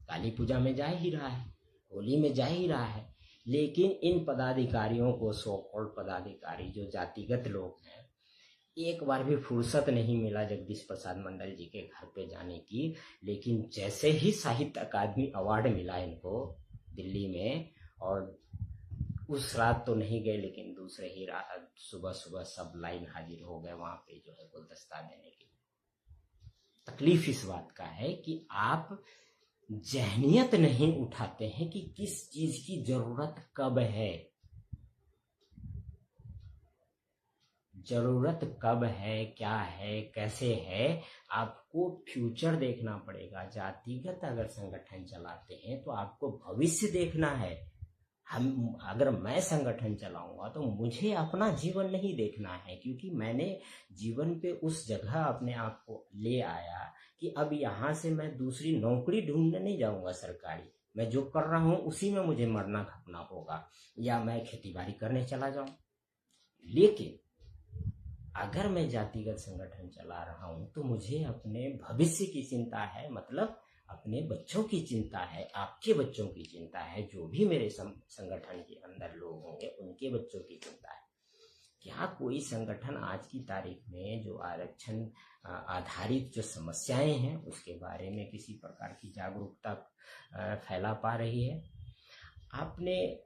काली पूजा में जा ही रहा है, होली में जा ही रहा है। लेकिन इन पदाधिकारियों को, सो कॉल्ड पदाधिकारी जो जातिगत लोग हैं, एक बार भी फुर्सत नहीं मिला जगदीश प्रसाद मंडल जी के घर पे जाने की। लेकिन जैसे ही साहित्य अकादमी अवार्ड मिला इनको दिल्ली में, और उस रात तो नहीं गए, लेकिन दूसरे ही रात सुबह सुबह सब लाइन हाजिर हो गए वहां पे जो है गुलदस्ता देने के लिए। तकलीफ इस बात का है कि आप जहनियत नहीं उठाते हैं कि किस चीज की जरूरत कब है, जरूरत कब है, क्या है, कैसे है। आपको फ्यूचर देखना पड़ेगा। जातिगत अगर संगठन चलाते हैं तो आपको भविष्य देखना है। अगर मैं संगठन चलाऊंगा तो मुझे अपना जीवन नहीं देखना है, क्योंकि मैंने जीवन पे उस जगह अपने आप को ले आया कि अब यहाँ से मैं दूसरी नौकरी ढूंढने नहीं जाऊंगा सरकारी। मैं जो कर रहा हूँ उसी में मुझे मरना खपना होगा, या मैं खेतीबाड़ी करने चला जाऊं। लेकिन अगर मैं जातिगत संगठन चला रहा हूं तो मुझे अपने भविष्य की चिंता है, मतलब अपने बच्चों की चिंता है, आपके बच्चों की चिंता है, जो भी मेरे संगठन के अंदर लोग होंगे उनके बच्चों की चिंता है। क्या कोई संगठन आज की तारीख में जो आरक्षण आधारित जो समस्याएं हैं उसके बारे में किसी प्रकार की जागरूकता फैला पा रही है? आपने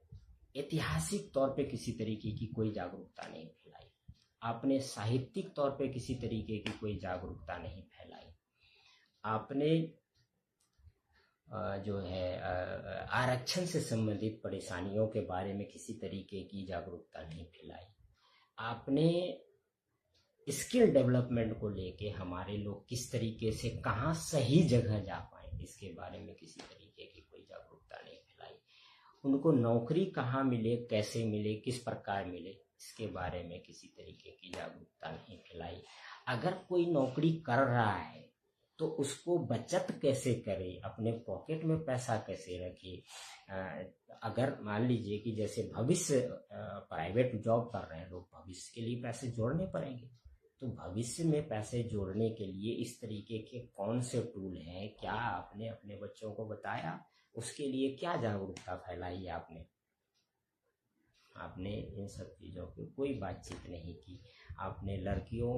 ऐतिहासिक तौर पे किसी तरीके की कोई जागरूकता नहीं फैलाई। आपने साहित्यिक तौर पे किसी तरीके की कोई जागरूकता नहीं फैलाई। आपने जो है आरक्षण से संबंधित परेशानियों के बारे में किसी तरीके की जागरूकता नहीं फैलाई। आपने स्किल डेवलपमेंट को लेके हमारे लोग किस तरीके से कहाँ सही जगह जा पाए, इसके बारे में किसी तरीके की कोई जागरूकता नहीं फैलाई। उनको नौकरी कहाँ मिले, कैसे मिले, किस प्रकार मिले, इसके बारे में किसी तरीके की जागरूकता नहीं फैलाई। अगर कोई नौकरी कर रहा है तो उसको बचत कैसे करे, अपने पॉकेट में पैसा कैसे रखे। अगर मान लीजिए कि जैसे भविष्य प्राइवेट जॉब कर रहे हैं लोग, भविष्य के लिए पैसे जोड़ने पड़ेंगे, तो भविष्य में पैसे जोड़ने के लिए इस तरीके के कौन से टूल हैं, क्या आपने अपने बच्चों को बताया, उसके लिए क्या जागरूकता फैलाई आपने। आपने इन सब चीज़ों की कोई बातचीत नहीं की। आपने लड़कियों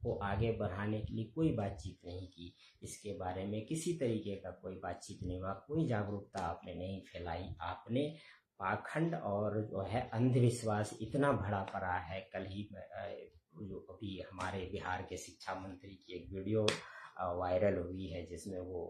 को आगे बढ़ाने के लिए कोई बातचीत नहीं की, इसके बारे में किसी तरीके का कोई बातचीत नहीं हुआ, कोई जागरूकता आपने नहीं फैलाई। आपने पाखंड और जो है अंधविश्वास इतना भरा पड़ा है। कल ही जो अभी हमारे बिहार के शिक्षा मंत्री की एक वीडियो वायरल हुई है, जिसमें वो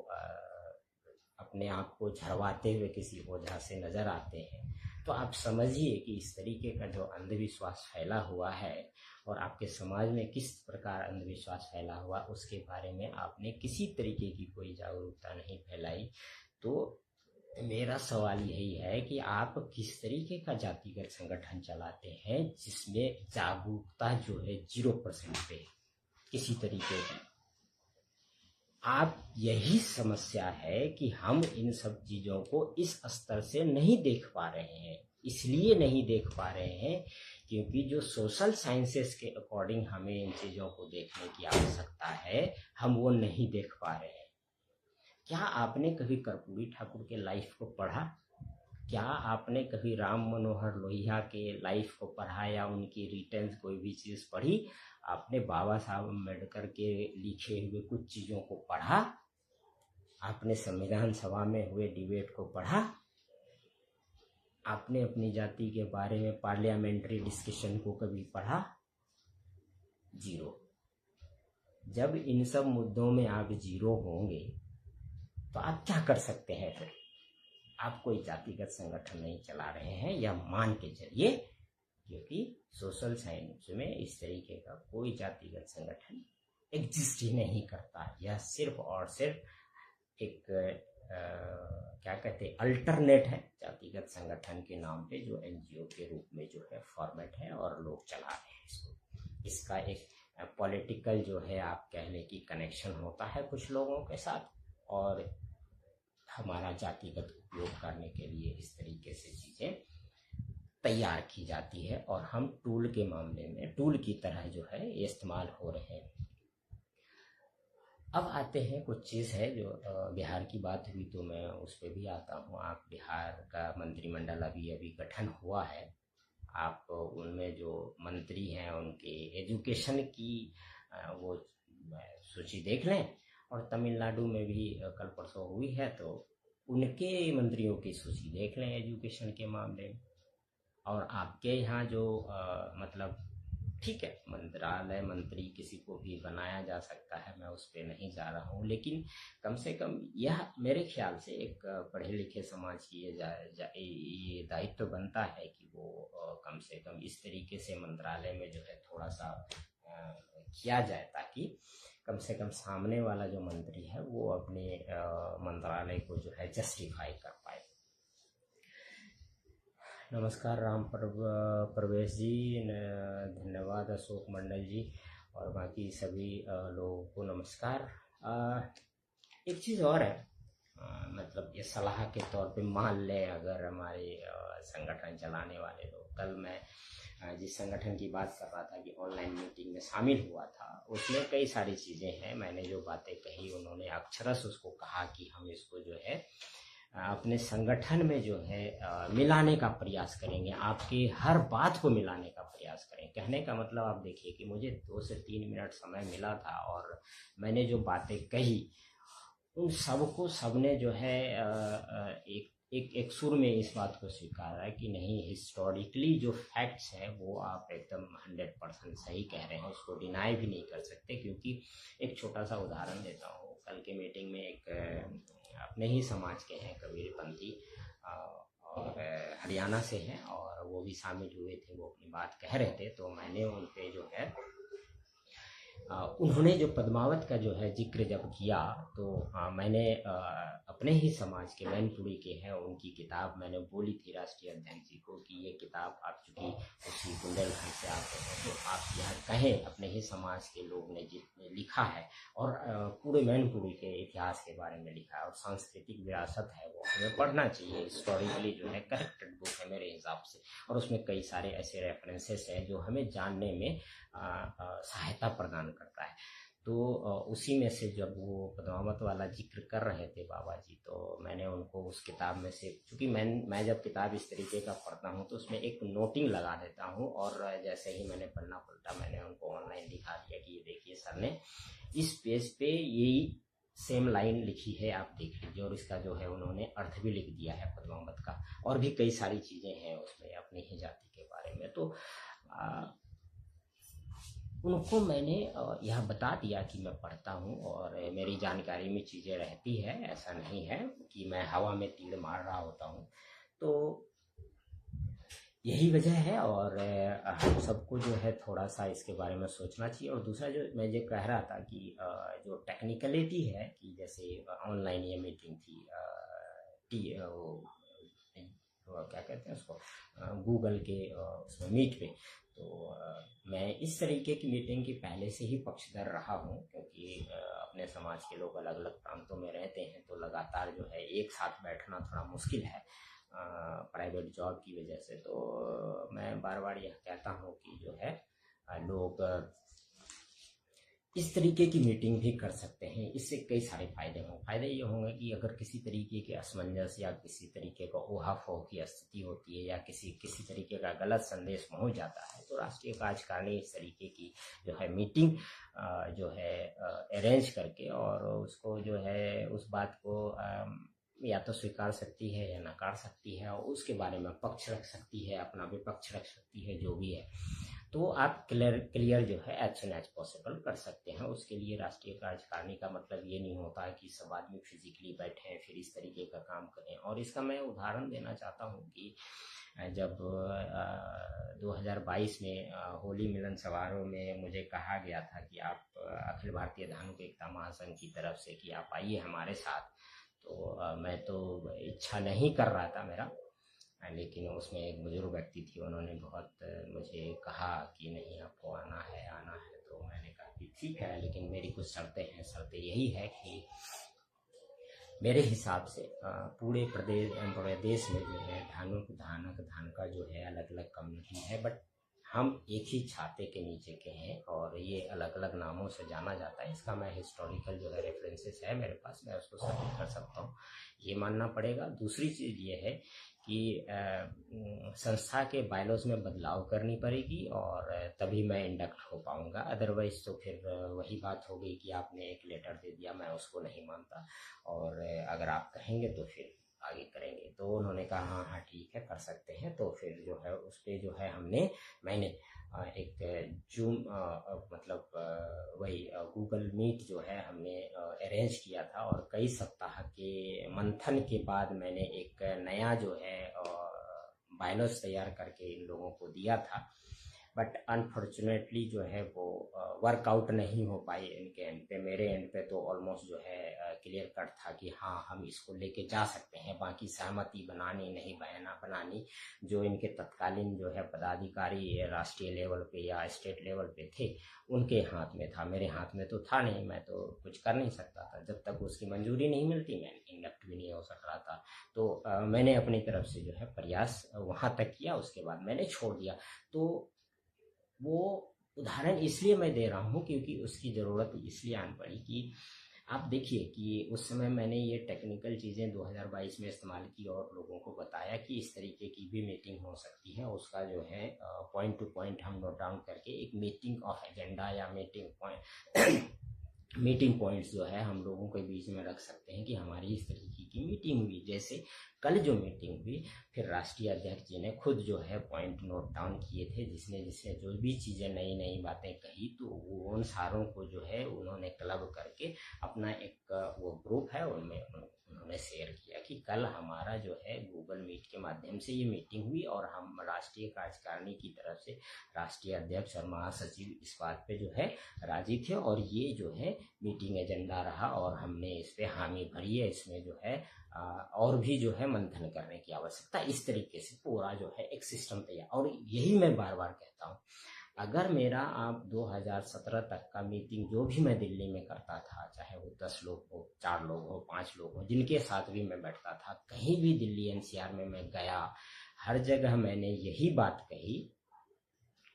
अपने आप को झड़वाते हुए किसी ओझा से नजर आते हैं। तो आप समझिए कि इस तरीके का जो अंधविश्वास फैला हुआ है और आपके समाज में किस प्रकार अंधविश्वास फैला हुआ, उसके बारे में आपने किसी तरीके की कोई जागरूकता नहीं फैलाई। तो मेरा सवाल यही है कि आप किस तरीके का जातिगत संगठन चलाते हैं जिसमें जागरूकता जो है 0% पे किसी तरीके की। आप यही समस्या है कि हम इन सब चीज़ों को इस स्तर से नहीं देख पा रहे हैं। इसलिए नहीं देख पा रहे हैं क्योंकि जो सोशल साइंसेस के अकॉर्डिंग हमें इन चीज़ों को देखने की आवश्यकता है, हम वो नहीं देख पा रहे हैं। क्या आपने कभी कर्पूरी ठाकुर के लाइफ को पढ़ा? क्या आपने कभी राम मनोहर लोहिया के लाइफ को पढ़ा या उनकी रिटर्न कोई भी चीज़ पढ़ी? आपने बाबा साहब अम्बेडकर के लिखे हुए कुछ चीज़ों को पढ़ा? आपने संविधान सभा में हुए डिबेट को पढ़ा? आपने अपनी जाति के बारे में पार्लियामेंट्री डिस्कशन को कभी पढ़ा? 0। जब इन सब मुद्दों में आप 0 होंगे तो आप क्या कर सकते हैं? फिर आप कोई जातिगत संगठन नहीं चला रहे हैं, या मान के चलिए, क्योंकि सोशल साइंस में इस तरीके का कोई जातिगत संगठन एग्जिस्ट ही नहीं करता। यह सिर्फ और सिर्फ एक क्या कहते हैं, अल्टरनेट है जातिगत संगठन के नाम पे, जो एनजीओ के रूप में जो है फॉर्मेट है और लोग चला रहे हैं इसको। इसका एक पॉलिटिकल जो है आप कह लें कि कनेक्शन होता है कुछ लोगों के साथ, और हमारा जातिगत उपयोग करने के लिए इस तरीके से चीज़ें तैयार की जाती है और हम टूल के मामले में टूल की तरह जो है ये इस्तेमाल हो रहे हैं। अब आते हैं कुछ चीज़ है जो बिहार की बात हुई तो मैं उस पर भी आता हूँ। आप बिहार का मंत्रिमंडल अभी गठन हुआ है। आप उनमें जो मंत्री हैं उनके एजुकेशन की वो सूची देख लें, और तमिलनाडु में भी कल परसों हुई है तो उनके मंत्रियों की सूची देख लें एजुकेशन के मामले में। और आपके यहाँ जो मतलब ठीक है, मंत्रालय मंत्री किसी को भी बनाया जा सकता है, मैं उस पर नहीं जा रहा हूँ, लेकिन कम से कम यह मेरे ख्याल से एक पढ़े लिखे समाज की ये दायित्व बनता है कि वो कम से कम इस तरीके से मंत्रालय में जो है थोड़ा सा किया जाए, ताकि कम से कम सामने वाला जो मंत्री है वो अपने मंत्रालय को जो है जस्टिफाई कर पाए। नमस्कार राम प्रवेश जी, धन्यवाद अशोक मंडल जी, और बाकी सभी लोगों को नमस्कार। एक चीज़ और है, मतलब ये सलाह के तौर पे मान लें अगर हमारे संगठन चलाने वाले लोग, कल मैं जिस संगठन की बात कर रहा था कि ऑनलाइन मीटिंग में शामिल हुआ था, उसमें कई सारी चीज़ें हैं। मैंने जो बातें कही उन्होंने अक्षरश उसको कहा कि हम इसको जो है अपने संगठन में जो है मिलाने का प्रयास करेंगे, आपके हर बात को मिलाने का प्रयास करें। कहने का मतलब आप देखिए कि मुझे 2 से 3 मिनट समय मिला था और मैंने जो बातें कही उन सबको सबने जो है एक एक सुर में इस बात को स्वीकार रहा है कि नहीं, हिस्टोरिकली जो फैक्ट्स है वो आप एकदम 100% सही कह रहे हैं, उसको डिनाई भी नहीं कर सकते। क्योंकि एक छोटा सा उदाहरण देता हूँ, कल के मीटिंग में एक अपने ही समाज के हैं कबीरपंथी, और हरियाणा से हैं, और वो भी शामिल हुए थे, वो अपनी बात कह रहे थे। तो मैंने उन पे जो है उन्होंने जो पद्मावत का जो है जिक्र जब किया, तो मैंने अपने ही समाज के मैनपुरी के हैं, उनकी किताब मैंने बोली थी राष्ट्रीय अध्यक्ष जी को कि ये किताब आप चूँकि उसी बुंदेलखंड से आते हैं, तो आप यह कहें अपने ही समाज के लोग ने जितने लिखा है, और पूरे मैनपुरी के इतिहास के बारे में लिखा है, और सांस्कृतिक विरासत है, वो हमें पढ़ना चाहिए। हिस्टोरिकली जो है करेक्टेड बुक है मेरे हिसाब से, और उसमें कई सारे ऐसे रेफरेंसेस हैं जो हमें जानने में सहायता प्रदान करता है। तो उसी में से जब वो पद्मावत वाला जिक्र कर रहे थे बाबा जी, तो मैंने उनको उस किताब में से, क्योंकि मैं जब किताब इस तरीके का पढ़ता हूँ तो उसमें एक नोटिंग लगा देता हूँ, और जैसे ही मैंने पढ़ना पलटा, मैंने उनको ऑनलाइन दिखा दिया कि ये देखिए सर ने इस पेज पे यही सेम लाइन लिखी है, आप देख लीजिए। और इसका जो है उन्होंने अर्थ भी लिख दिया है पद्मावत का, और भी कई सारी चीज़ें हैं उसमें अपनी ही जाति के बारे में। तो उनको मैंने यह बता दिया कि मैं पढ़ता हूँ और मेरी जानकारी में चीज़ें रहती है, ऐसा नहीं है कि मैं हवा में तीर मार रहा होता हूँ। तो यही वजह है, और हम सबको जो है थोड़ा सा इसके बारे में सोचना चाहिए। और दूसरा जो मैं ये कह रहा था कि जो टेक्निकलिटी है, कि जैसे ऑनलाइन ये मीटिंग थी, क्या कहते हैं उसको, गूगल के उसमें मीट पे, तो मैं इस तरीके की मीटिंग की पहले से ही पक्षधर रहा हूँ, क्योंकि अपने समाज के लोग अलग अलग प्रांतों में रहते हैं, तो लगातार जो है एक साथ बैठना थोड़ा मुश्किल है प्राइवेट जॉब की वजह से। तो मैं बार बार यह कहता हूँ कि जो है लोग इस तरीके की मीटिंग भी कर सकते हैं। इससे कई सारे फायदे ये होंगे कि अगर किसी तरीके के असमंजस या किसी तरीके का ऊहापोह की स्थिति होती है, या किसी तरीके का गलत संदेश पहुंच जाता है, तो राष्ट्रीय कार्यकारिणी इस तरीके की जो है मीटिंग जो है अरेंज करके, और उसको जो है उस बात को या तो स्वीकार सकती है या नकार सकती है, और उसके बारे में पक्ष रख सकती है, अपना विपक्ष रख सकती है, जो भी है। तो आप क्लियर जो है एज सुन एज पॉसिबल कर सकते हैं। उसके लिए राष्ट्रीय कार्यकारिणी का मतलब ये नहीं होता है कि सब आदमी फिजिकली बैठे फिर इस तरीके का काम करें। और इसका मैं उदाहरण देना चाहता हूँ कि जब 2022 में होली मिलन समारोह में मुझे कहा गया था कि आप अखिल भारतीय धानुक एकता महासंघ की तरफ से कि आप आइए हमारे साथ, तो मैं तो इच्छा नहीं कर रहा था मेरा, लेकिन उसमें एक बुजुर्ग व्यक्ति थी, उन्होंने बहुत मुझे कहा कि नहीं आपको आना है। तो मैंने कहा कि ठीक है, लेकिन मेरी कुछ शर्तें हैं। शर्तें यही है कि मेरे हिसाब से पूरे प्रदेश में जो है धानका जो है अलग अलग कम्युनिटी है, बट हम एक ही छाते के नीचे के हैं, और ये अलग अलग नामों से जाना जाता है। इसका मैं हिस्टोरिकल जो है रेफरेंसेस है मेरे पास, मैं उसको साबित कर सकता हूँ, ये मानना पड़ेगा। दूसरी चीज़ ये है कि संस्था के बायलॉज में बदलाव करनी पड़ेगी, और तभी मैं इंडक्ट हो पाऊंगा। अदरवाइज तो फिर वही बात हो गई कि आपने एक लेटर दे दिया, मैं उसको नहीं मानता, और अगर आप कहेंगे तो फिर आगे करेंगे। तो उन्होंने कहा हाँ हाँ ठीक है, कर सकते हैं। तो फिर जो है उस पर जो है मैंने एक जूम मतलब वही गूगल मीट जो है हमने अरेंज किया था, और कई सप्ताह के मंथन के बाद मैंने एक नया जो है बायलॉज तैयार करके इन लोगों को दिया था। बट अनफॉर्चुनेटली जो है वो वर्कआउट नहीं हो पाई इनके एंड पे। मेरे एंड पे तो ऑलमोस्ट जो है क्लियर कट था कि हाँ हम इसको लेके जा सकते हैं। बाकी सहमति बनानी नहीं बनानी जो इनके तत्कालीन जो है पदाधिकारी राष्ट्रीय लेवल पे या स्टेट लेवल पे थे, उनके हाथ में था, मेरे हाथ में तो था नहीं। मैं तो कुछ कर नहीं सकता था, जब तक उसकी मंजूरी नहीं मिलती मैं इंडक्ट भी नहीं हो सक रहा था। तो मैंने अपनी तरफ से जो है प्रयास वहाँ तक किया, उसके बाद मैंने छोड़ दिया। तो वो उदाहरण इसलिए मैं दे रहा हूँ क्योंकि उसकी ज़रूरत इसलिए आन पड़ी कि आप देखिए कि उस समय मैंने ये टेक्निकल चीज़ें 2022 में इस्तेमाल की और लोगों को बताया कि इस तरीके की भी मीटिंग हो सकती है। उसका जो है पॉइंट टू पॉइंट हम नोट डाउन करके एक मीटिंग ऑफ एजेंडा या मीटिंग पॉइंट मीटिंग पॉइंट्स जो है हम लोगों के बीच में रख सकते हैं कि हमारी इस तरीके की मीटिंग हुई। जैसे कल जो मीटिंग हुई, फिर राष्ट्रीय अध्यक्ष जी ने खुद जो है पॉइंट नोट डाउन किए थे, जिसने जिसने जो भी चीज़ें नई नई बातें कही, तो वो उन सारों को जो है उन्होंने क्लब करके अपना एक वो ग्रुप है उनमें उन्होंने शेयर किया कि कल हमारा जो है गूगल मीट के माध्यम से ये मीटिंग हुई और हम राष्ट्रीय कार्यकारिणी की तरफ से राष्ट्रीय अध्यक्ष और महासचिव इस बात पे जो है राजी थे, और ये जो है मीटिंग एजेंडा रहा और हमने इस पे हामी भरी है। इसमें जो है और भी जो है मंथन करने की आवश्यकता, इस तरीके से पूरा जो है एक सिस्टम तैयार। और यही मैं बार बार कहता हूँ, अगर मेरा आप 2017 तक का मीटिंग जो भी मैं दिल्ली में करता था, चाहे वो 10 लोग हो, 4 लोग हो, 5 लोग हो, जिनके साथ भी मैं बैठता था, कहीं भी दिल्ली एनसीआर में मैं गया, हर जगह मैंने यही बात कही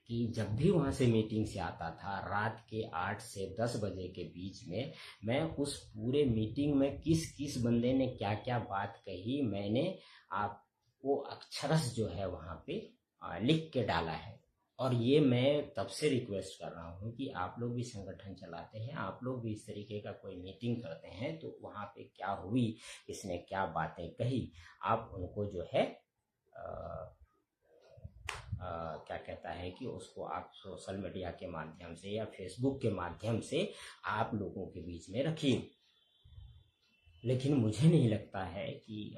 कि जब भी वहाँ से मीटिंग से आता था, रात के 8 से 10 बजे के बीच में मैं उस पूरे मीटिंग में किस किस बंदे ने क्या क्या बात कही, मैंने आपको अक्षरश जो है वहाँ पे लिख के डाला है। और ये मैं तब से रिक्वेस्ट कर रहा हूँ कि आप लोग भी संगठन चलाते हैं, आप लोग भी इस तरीके का कोई मीटिंग करते हैं, तो वहाँ पे क्या हुई, किसने क्या बातें कही, आप उनको जो है क्या कहता है कि उसको आप सोशल मीडिया के माध्यम से या फेसबुक के माध्यम से आप लोगों के बीच में रखिए। लेकिन मुझे नहीं लगता है कि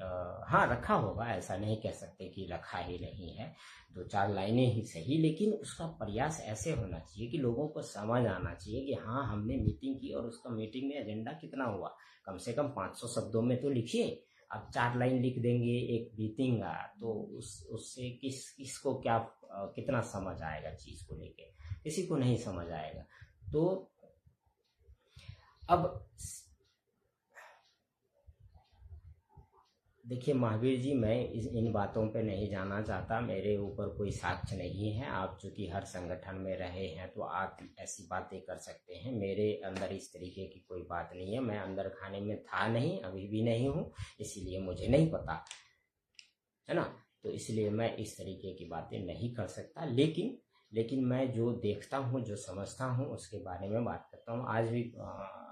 हाँ रखा होगा, ऐसा नहीं कह सकते कि रखा ही नहीं है, 2-4 लाइनें ही सही, लेकिन उसका प्रयास ऐसे होना चाहिए कि लोगों को समझ आना चाहिए कि हाँ हमने मीटिंग की और उसका मीटिंग में एजेंडा कितना हुआ। कम से कम 500 शब्दों में तो लिखिए। अब 4 लाइन लिख देंगे एक मीटिंग का, तो उससे किसको क्या कितना समझ आएगा चीज को लेके, किसी को नहीं समझ आएगा। तो अब देखिए महावीर जी, मैं इन बातों पे नहीं जाना चाहता, मेरे ऊपर कोई साक्ष्य नहीं है। आप चूंकि हर संगठन में रहे हैं तो आप ऐसी बातें कर सकते हैं, मेरे अंदर इस तरीके की कोई बात नहीं है। मैं अंदर खाने में था नहीं, अभी भी नहीं हूँ, इसीलिए मुझे नहीं पता है ना। तो इसलिए मैं इस तरीके की बातें नहीं कर सकता, लेकिन मैं जो देखता हूँ, जो समझता हूँ, उसके बारे में बात करता हूँ। आज भी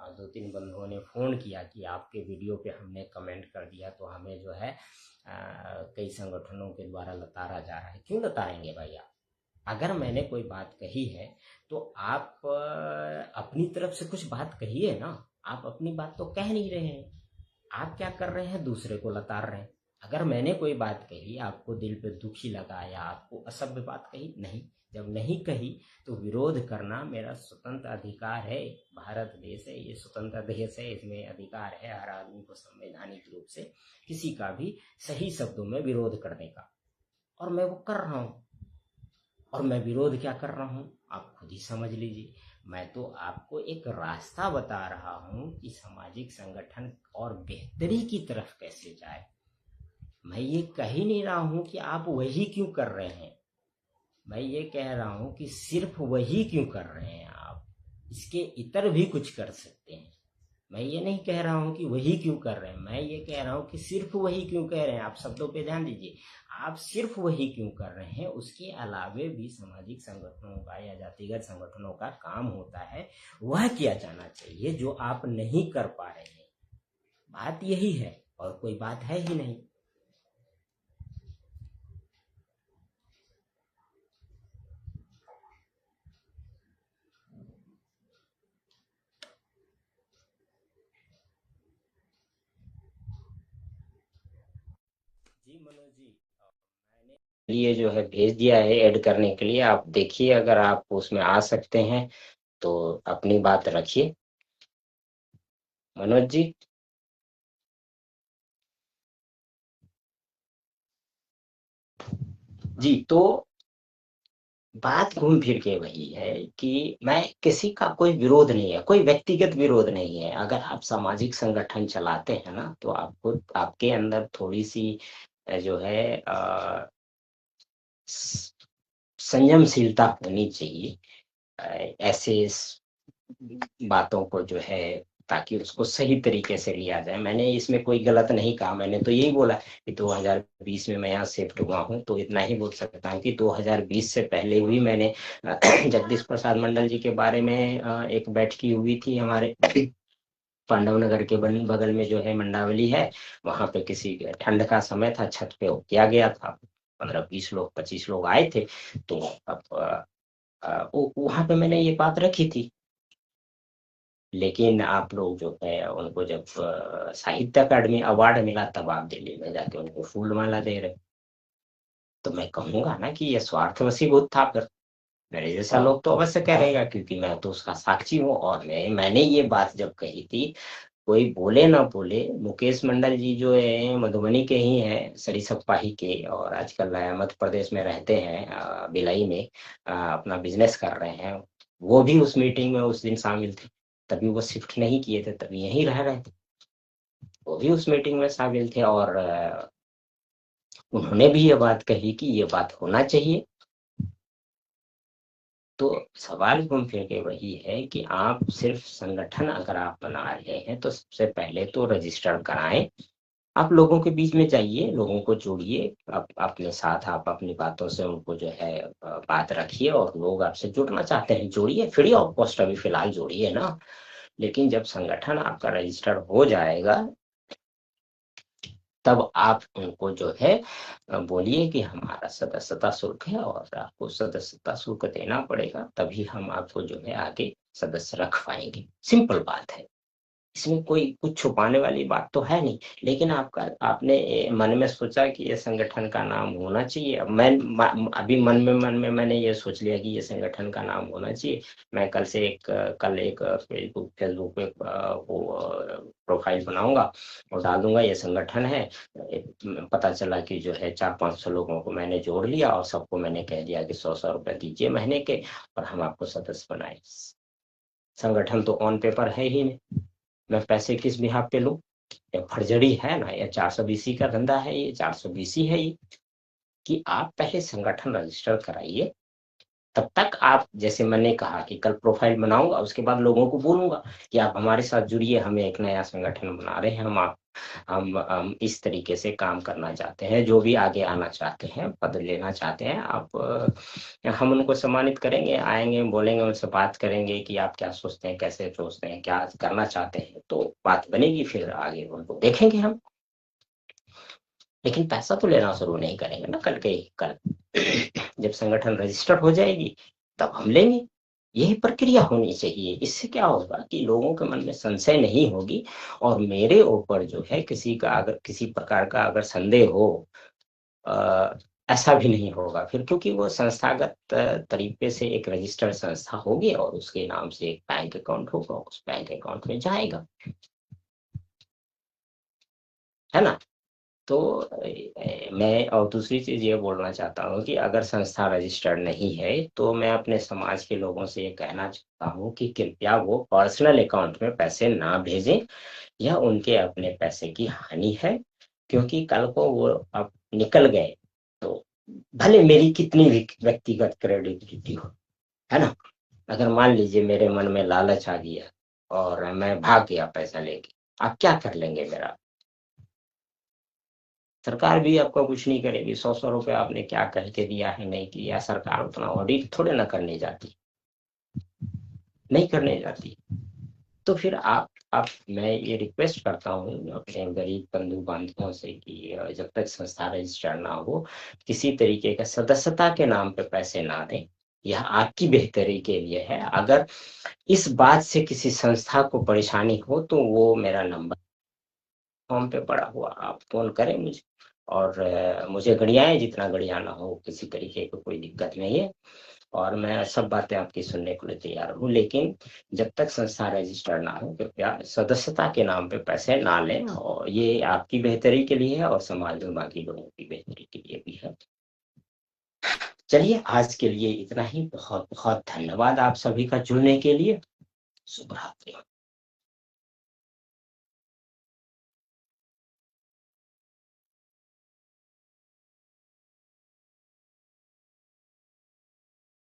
2-3 बंधुओं ने फ़ोन किया कि आपके वीडियो पे हमने कमेंट कर दिया तो हमें जो है कई संगठनों के द्वारा लताड़ा जा रहा है। क्यों लताड़ेंगे भाई आप? अगर मैंने कोई बात कही है तो आप अपनी तरफ से कुछ बात कहिए ना। आप अपनी बात तो कह नहीं रहे हैं, आप क्या कर रहे हैं, दूसरे को लताड़ रहे हैं। अगर मैंने कोई बात कही, आपको दिल पे दुखी लगा या आपको असभ्य बात कही, नहीं, जब नहीं कही तो विरोध करना मेरा स्वतंत्र अधिकार है। भारत देश है, ये स्वतंत्र देश है, इसमें अधिकार है हर आदमी को संवैधानिक रूप से किसी का भी सही शब्दों में विरोध करने का, और मैं वो कर रहा हूँ। और मैं विरोध क्या कर रहा हूँ आप खुद ही समझ लीजिए। मैं तो आपको एक रास्ता बता रहा हूँ कि सामाजिक संगठन और बेहतरी की तरफ कैसे जाए। मैं ये कह ही नहीं रहा हूँ कि आप वही क्यों कर रहे हैं, मैं ये कह रहा हूँ कि सिर्फ वही क्यों कर रहे हैं आप, इसके इतर भी कुछ कर सकते हैं। मैं ये नहीं कह रहा हूँ कि वही क्यों कर रहे हैं, मैं ये कह रहा हूँ कि सिर्फ वही क्यों कह रहे हैं। आप शब्दों पे ध्यान दीजिए, आप सिर्फ वही क्यों कर रहे हैं, उसके अलावे भी सामाजिक संगठनों का या जातिगत संगठनों का काम होता है, वह किया जाना चाहिए जो आप नहीं कर पा रहे हैं। बात यही है और कोई बात है ही नहीं। जी मनोज जी, मैंने लिए जो है भेज दिया है ऐड करने के लिए, आप देखिए अगर आप उसमें आ सकते हैं तो अपनी बात रखिए मनोज जी। जी, तो बात घूम फिर के वही है कि मैं किसी का कोई विरोध नहीं है, कोई व्यक्तिगत विरोध नहीं है। अगर आप सामाजिक संगठन चलाते हैं ना, तो आपको आपके अंदर थोड़ी सी जो है संयमशीलता होनी चाहिए। ऐसे बातों को जो है ताकि उसको सही तरीके से लिया जाए। मैंने इसमें कोई गलत नहीं कहा, मैंने तो यही बोला कि 2020 में मैं यहाँ शिफ्ट हुआ हूँ, तो इतना ही बोल सकता हूँ कि 2020 से पहले भी मैंने जगदीश प्रसाद मंडल जी के बारे में एक बैठकी हुई थी हमारे पांडव नगर के बगल में जो है मंडावली है, वहां पे किसी ठंड का समय था, छत पे वो किया गया था, 15-20 लोग 25 लोग आए थे। तो अब वहां पे मैंने ये बात रखी थी। लेकिन आप लोग जो है उनको जब साहित्य अकादमी अवार्ड मिला, तब आप दिल्ली में जाके उनको फूल माला दे रहे। तो मैं कहूंगा ना कि ये स्वार्थ वशीभूत था। फिर मेरे जैसा लोग तो अवश्य कहेगा, क्योंकि मैं तो उसका साक्षी हूँ। और मैंने ये बात जब कही थी, कोई बोले ना बोले, मुकेश मंडल जी जो है मधुबनी के ही हैं, सरिसप्पाही के, और आजकल मध्य प्रदेश में रहते हैं, भिलाई में अपना बिजनेस कर रहे हैं। वो भी उस मीटिंग में उस दिन शामिल थे। तभी वो शिफ्ट नहीं किए थे, तभी यहीं रह रहे थे। वो भी उस मीटिंग में शामिल थे, और उन्होंने भी ये बात कही कि ये बात होना चाहिए। तो सवाल घूम फिर के वही है कि आप सिर्फ संगठन अगर आप बना रहे हैं, तो सबसे पहले तो रजिस्टर कराएं। आप लोगों के बीच में जाइए, लोगों को जोड़िए, अपने साथ आप अपनी बातों से उनको जो है बात रखिए, और लोग आपसे जुड़ना चाहते हैं जोड़िए, फ्री ऑफ कॉस्ट अभी फिलहाल जोड़िए ना। लेकिन जब संगठन आपका रजिस्टर हो जाएगा, तब आप उनको जो है बोलिए कि हमारा सदस्यता शुल्क है, और आपको सदस्यता शुल्क देना पड़ेगा, तभी हम आपको जो है आगे सदस्य रख पाएंगे। सिंपल बात है, इसमें कोई कुछ छुपाने वाली बात तो है नहीं। लेकिन आपने मन में सोचा कि ये संगठन का नाम होना चाहिए। अब अभी मन में मैंने ये सोच लिया कि ये संगठन का नाम होना चाहिए। मैं कल एक फेसबुक पे वो प्रोफाइल बनाऊंगा और डाल दूंगा, ये संगठन है। पता चला कि जो है 400-500 लोगों को मैंने जोड़ लिया, और सबको मैंने कह दिया कि 100-100 रुपए दीजिए महीने के, और हम आपको सदस्य बनाए। संगठन तो ऑन पेपर है ही नहीं, मैं पैसे किस बिहाफ पे लूं? ये फर्जरी है ना, ये 420 का धंधा है, ये 420 है ये। कि आप पहले संगठन रजिस्टर कराइए, तब तक आप, जैसे मैंने कहा कि कल प्रोफाइल बनाऊंगा, उसके बाद लोगों को बोलूंगा कि आप हमारे साथ जुड़िए, हमें एक नया संगठन बना रहे हैं हम इस तरीके से काम करना चाहते हैं। जो भी आगे आना चाहते हैं, पद लेना चाहते हैं, आप हम उनको सम्मानित करेंगे, आएंगे, बोलेंगे, उनसे बात करेंगे कि आप क्या सोचते हैं, कैसे सोचते हैं, क्या करना चाहते हैं। तो बात बनेगी, फिर आगे उनको देखेंगे हम। लेकिन पैसा तो लेना शुरू नहीं करेंगे ना कल के ही कल। जब संगठन रजिस्टर हो जाएगी, तब हम लेंगे। यही प्रक्रिया होनी चाहिए। इससे क्या होगा कि लोगों के मन में संशय नहीं होगी, और मेरे ऊपर जो है किसी का अगर किसी प्रकार का अगर संदेह हो, अ, ऐसा भी नहीं होगा फिर, क्योंकि वो संस्थागत तरीके से एक रजिस्टर्ड संस्था होगी, और उसके नाम से एक बैंक अकाउंट होगा, उस बैंक अकाउंट में जाएगा, है ना। तो मैं और दूसरी चीज ये बोलना चाहता हूँ कि अगर संस्था रजिस्टर्ड नहीं है, तो मैं अपने समाज के लोगों से ये कहना चाहता हूँ कि कृपया वो पर्सनल अकाउंट में पैसे ना भेजें। यह उनके अपने पैसे की हानि है, क्योंकि कल को वो अब निकल गए, तो भले मेरी कितनी भी व्यक्तिगत क्रेडिबिलिटी हो, है ना। अगर मान लीजिए मेरे मन में लालच आ गया और मैं भाग गया पैसा लेके, आप क्या कर लेंगे मेरा? सरकार भी आपको कुछ नहीं करेगी। 100-100 रुपए आपने क्या कह के दिया है, नहीं किया, सरकार उतना ऑडिट थोड़े ना करने जाती, नहीं करने जाती। तो फिर आप मैं ये रिक्वेस्ट करता हूँ अपने गरीब बंधु बांधवों से कि जब तक संस्था रजिस्टर ना हो, किसी तरीके का सदस्यता के नाम पे पैसे ना दें। यह आपकी बेहतरी के लिए है। अगर इस बात से किसी संस्था को परेशानी हो, तो वो मेरा नंबर फॉर्म पे पड़ा हुआ, आप फोन करें मुझे, और मुझे गड़ियाएं, जितना गड़ियाना हो, किसी तरीके की कोई दिक्कत नहीं है, और मैं सब बातें आपकी सुनने के लिए तैयार हूँ। लेकिन जब तक संस्था रजिस्टर्ड ना हो, कृपया सदस्यता के नाम पे पैसे ना लें, और ये आपकी बेहतरी के लिए है, और समाज में बाकी लोगों की बेहतरी के लिए भी है। चलिए, आज के लिए इतना ही। बहुत बहुत धन्यवाद आप सभी का जुड़ने के लिए। शुभ रात्रि।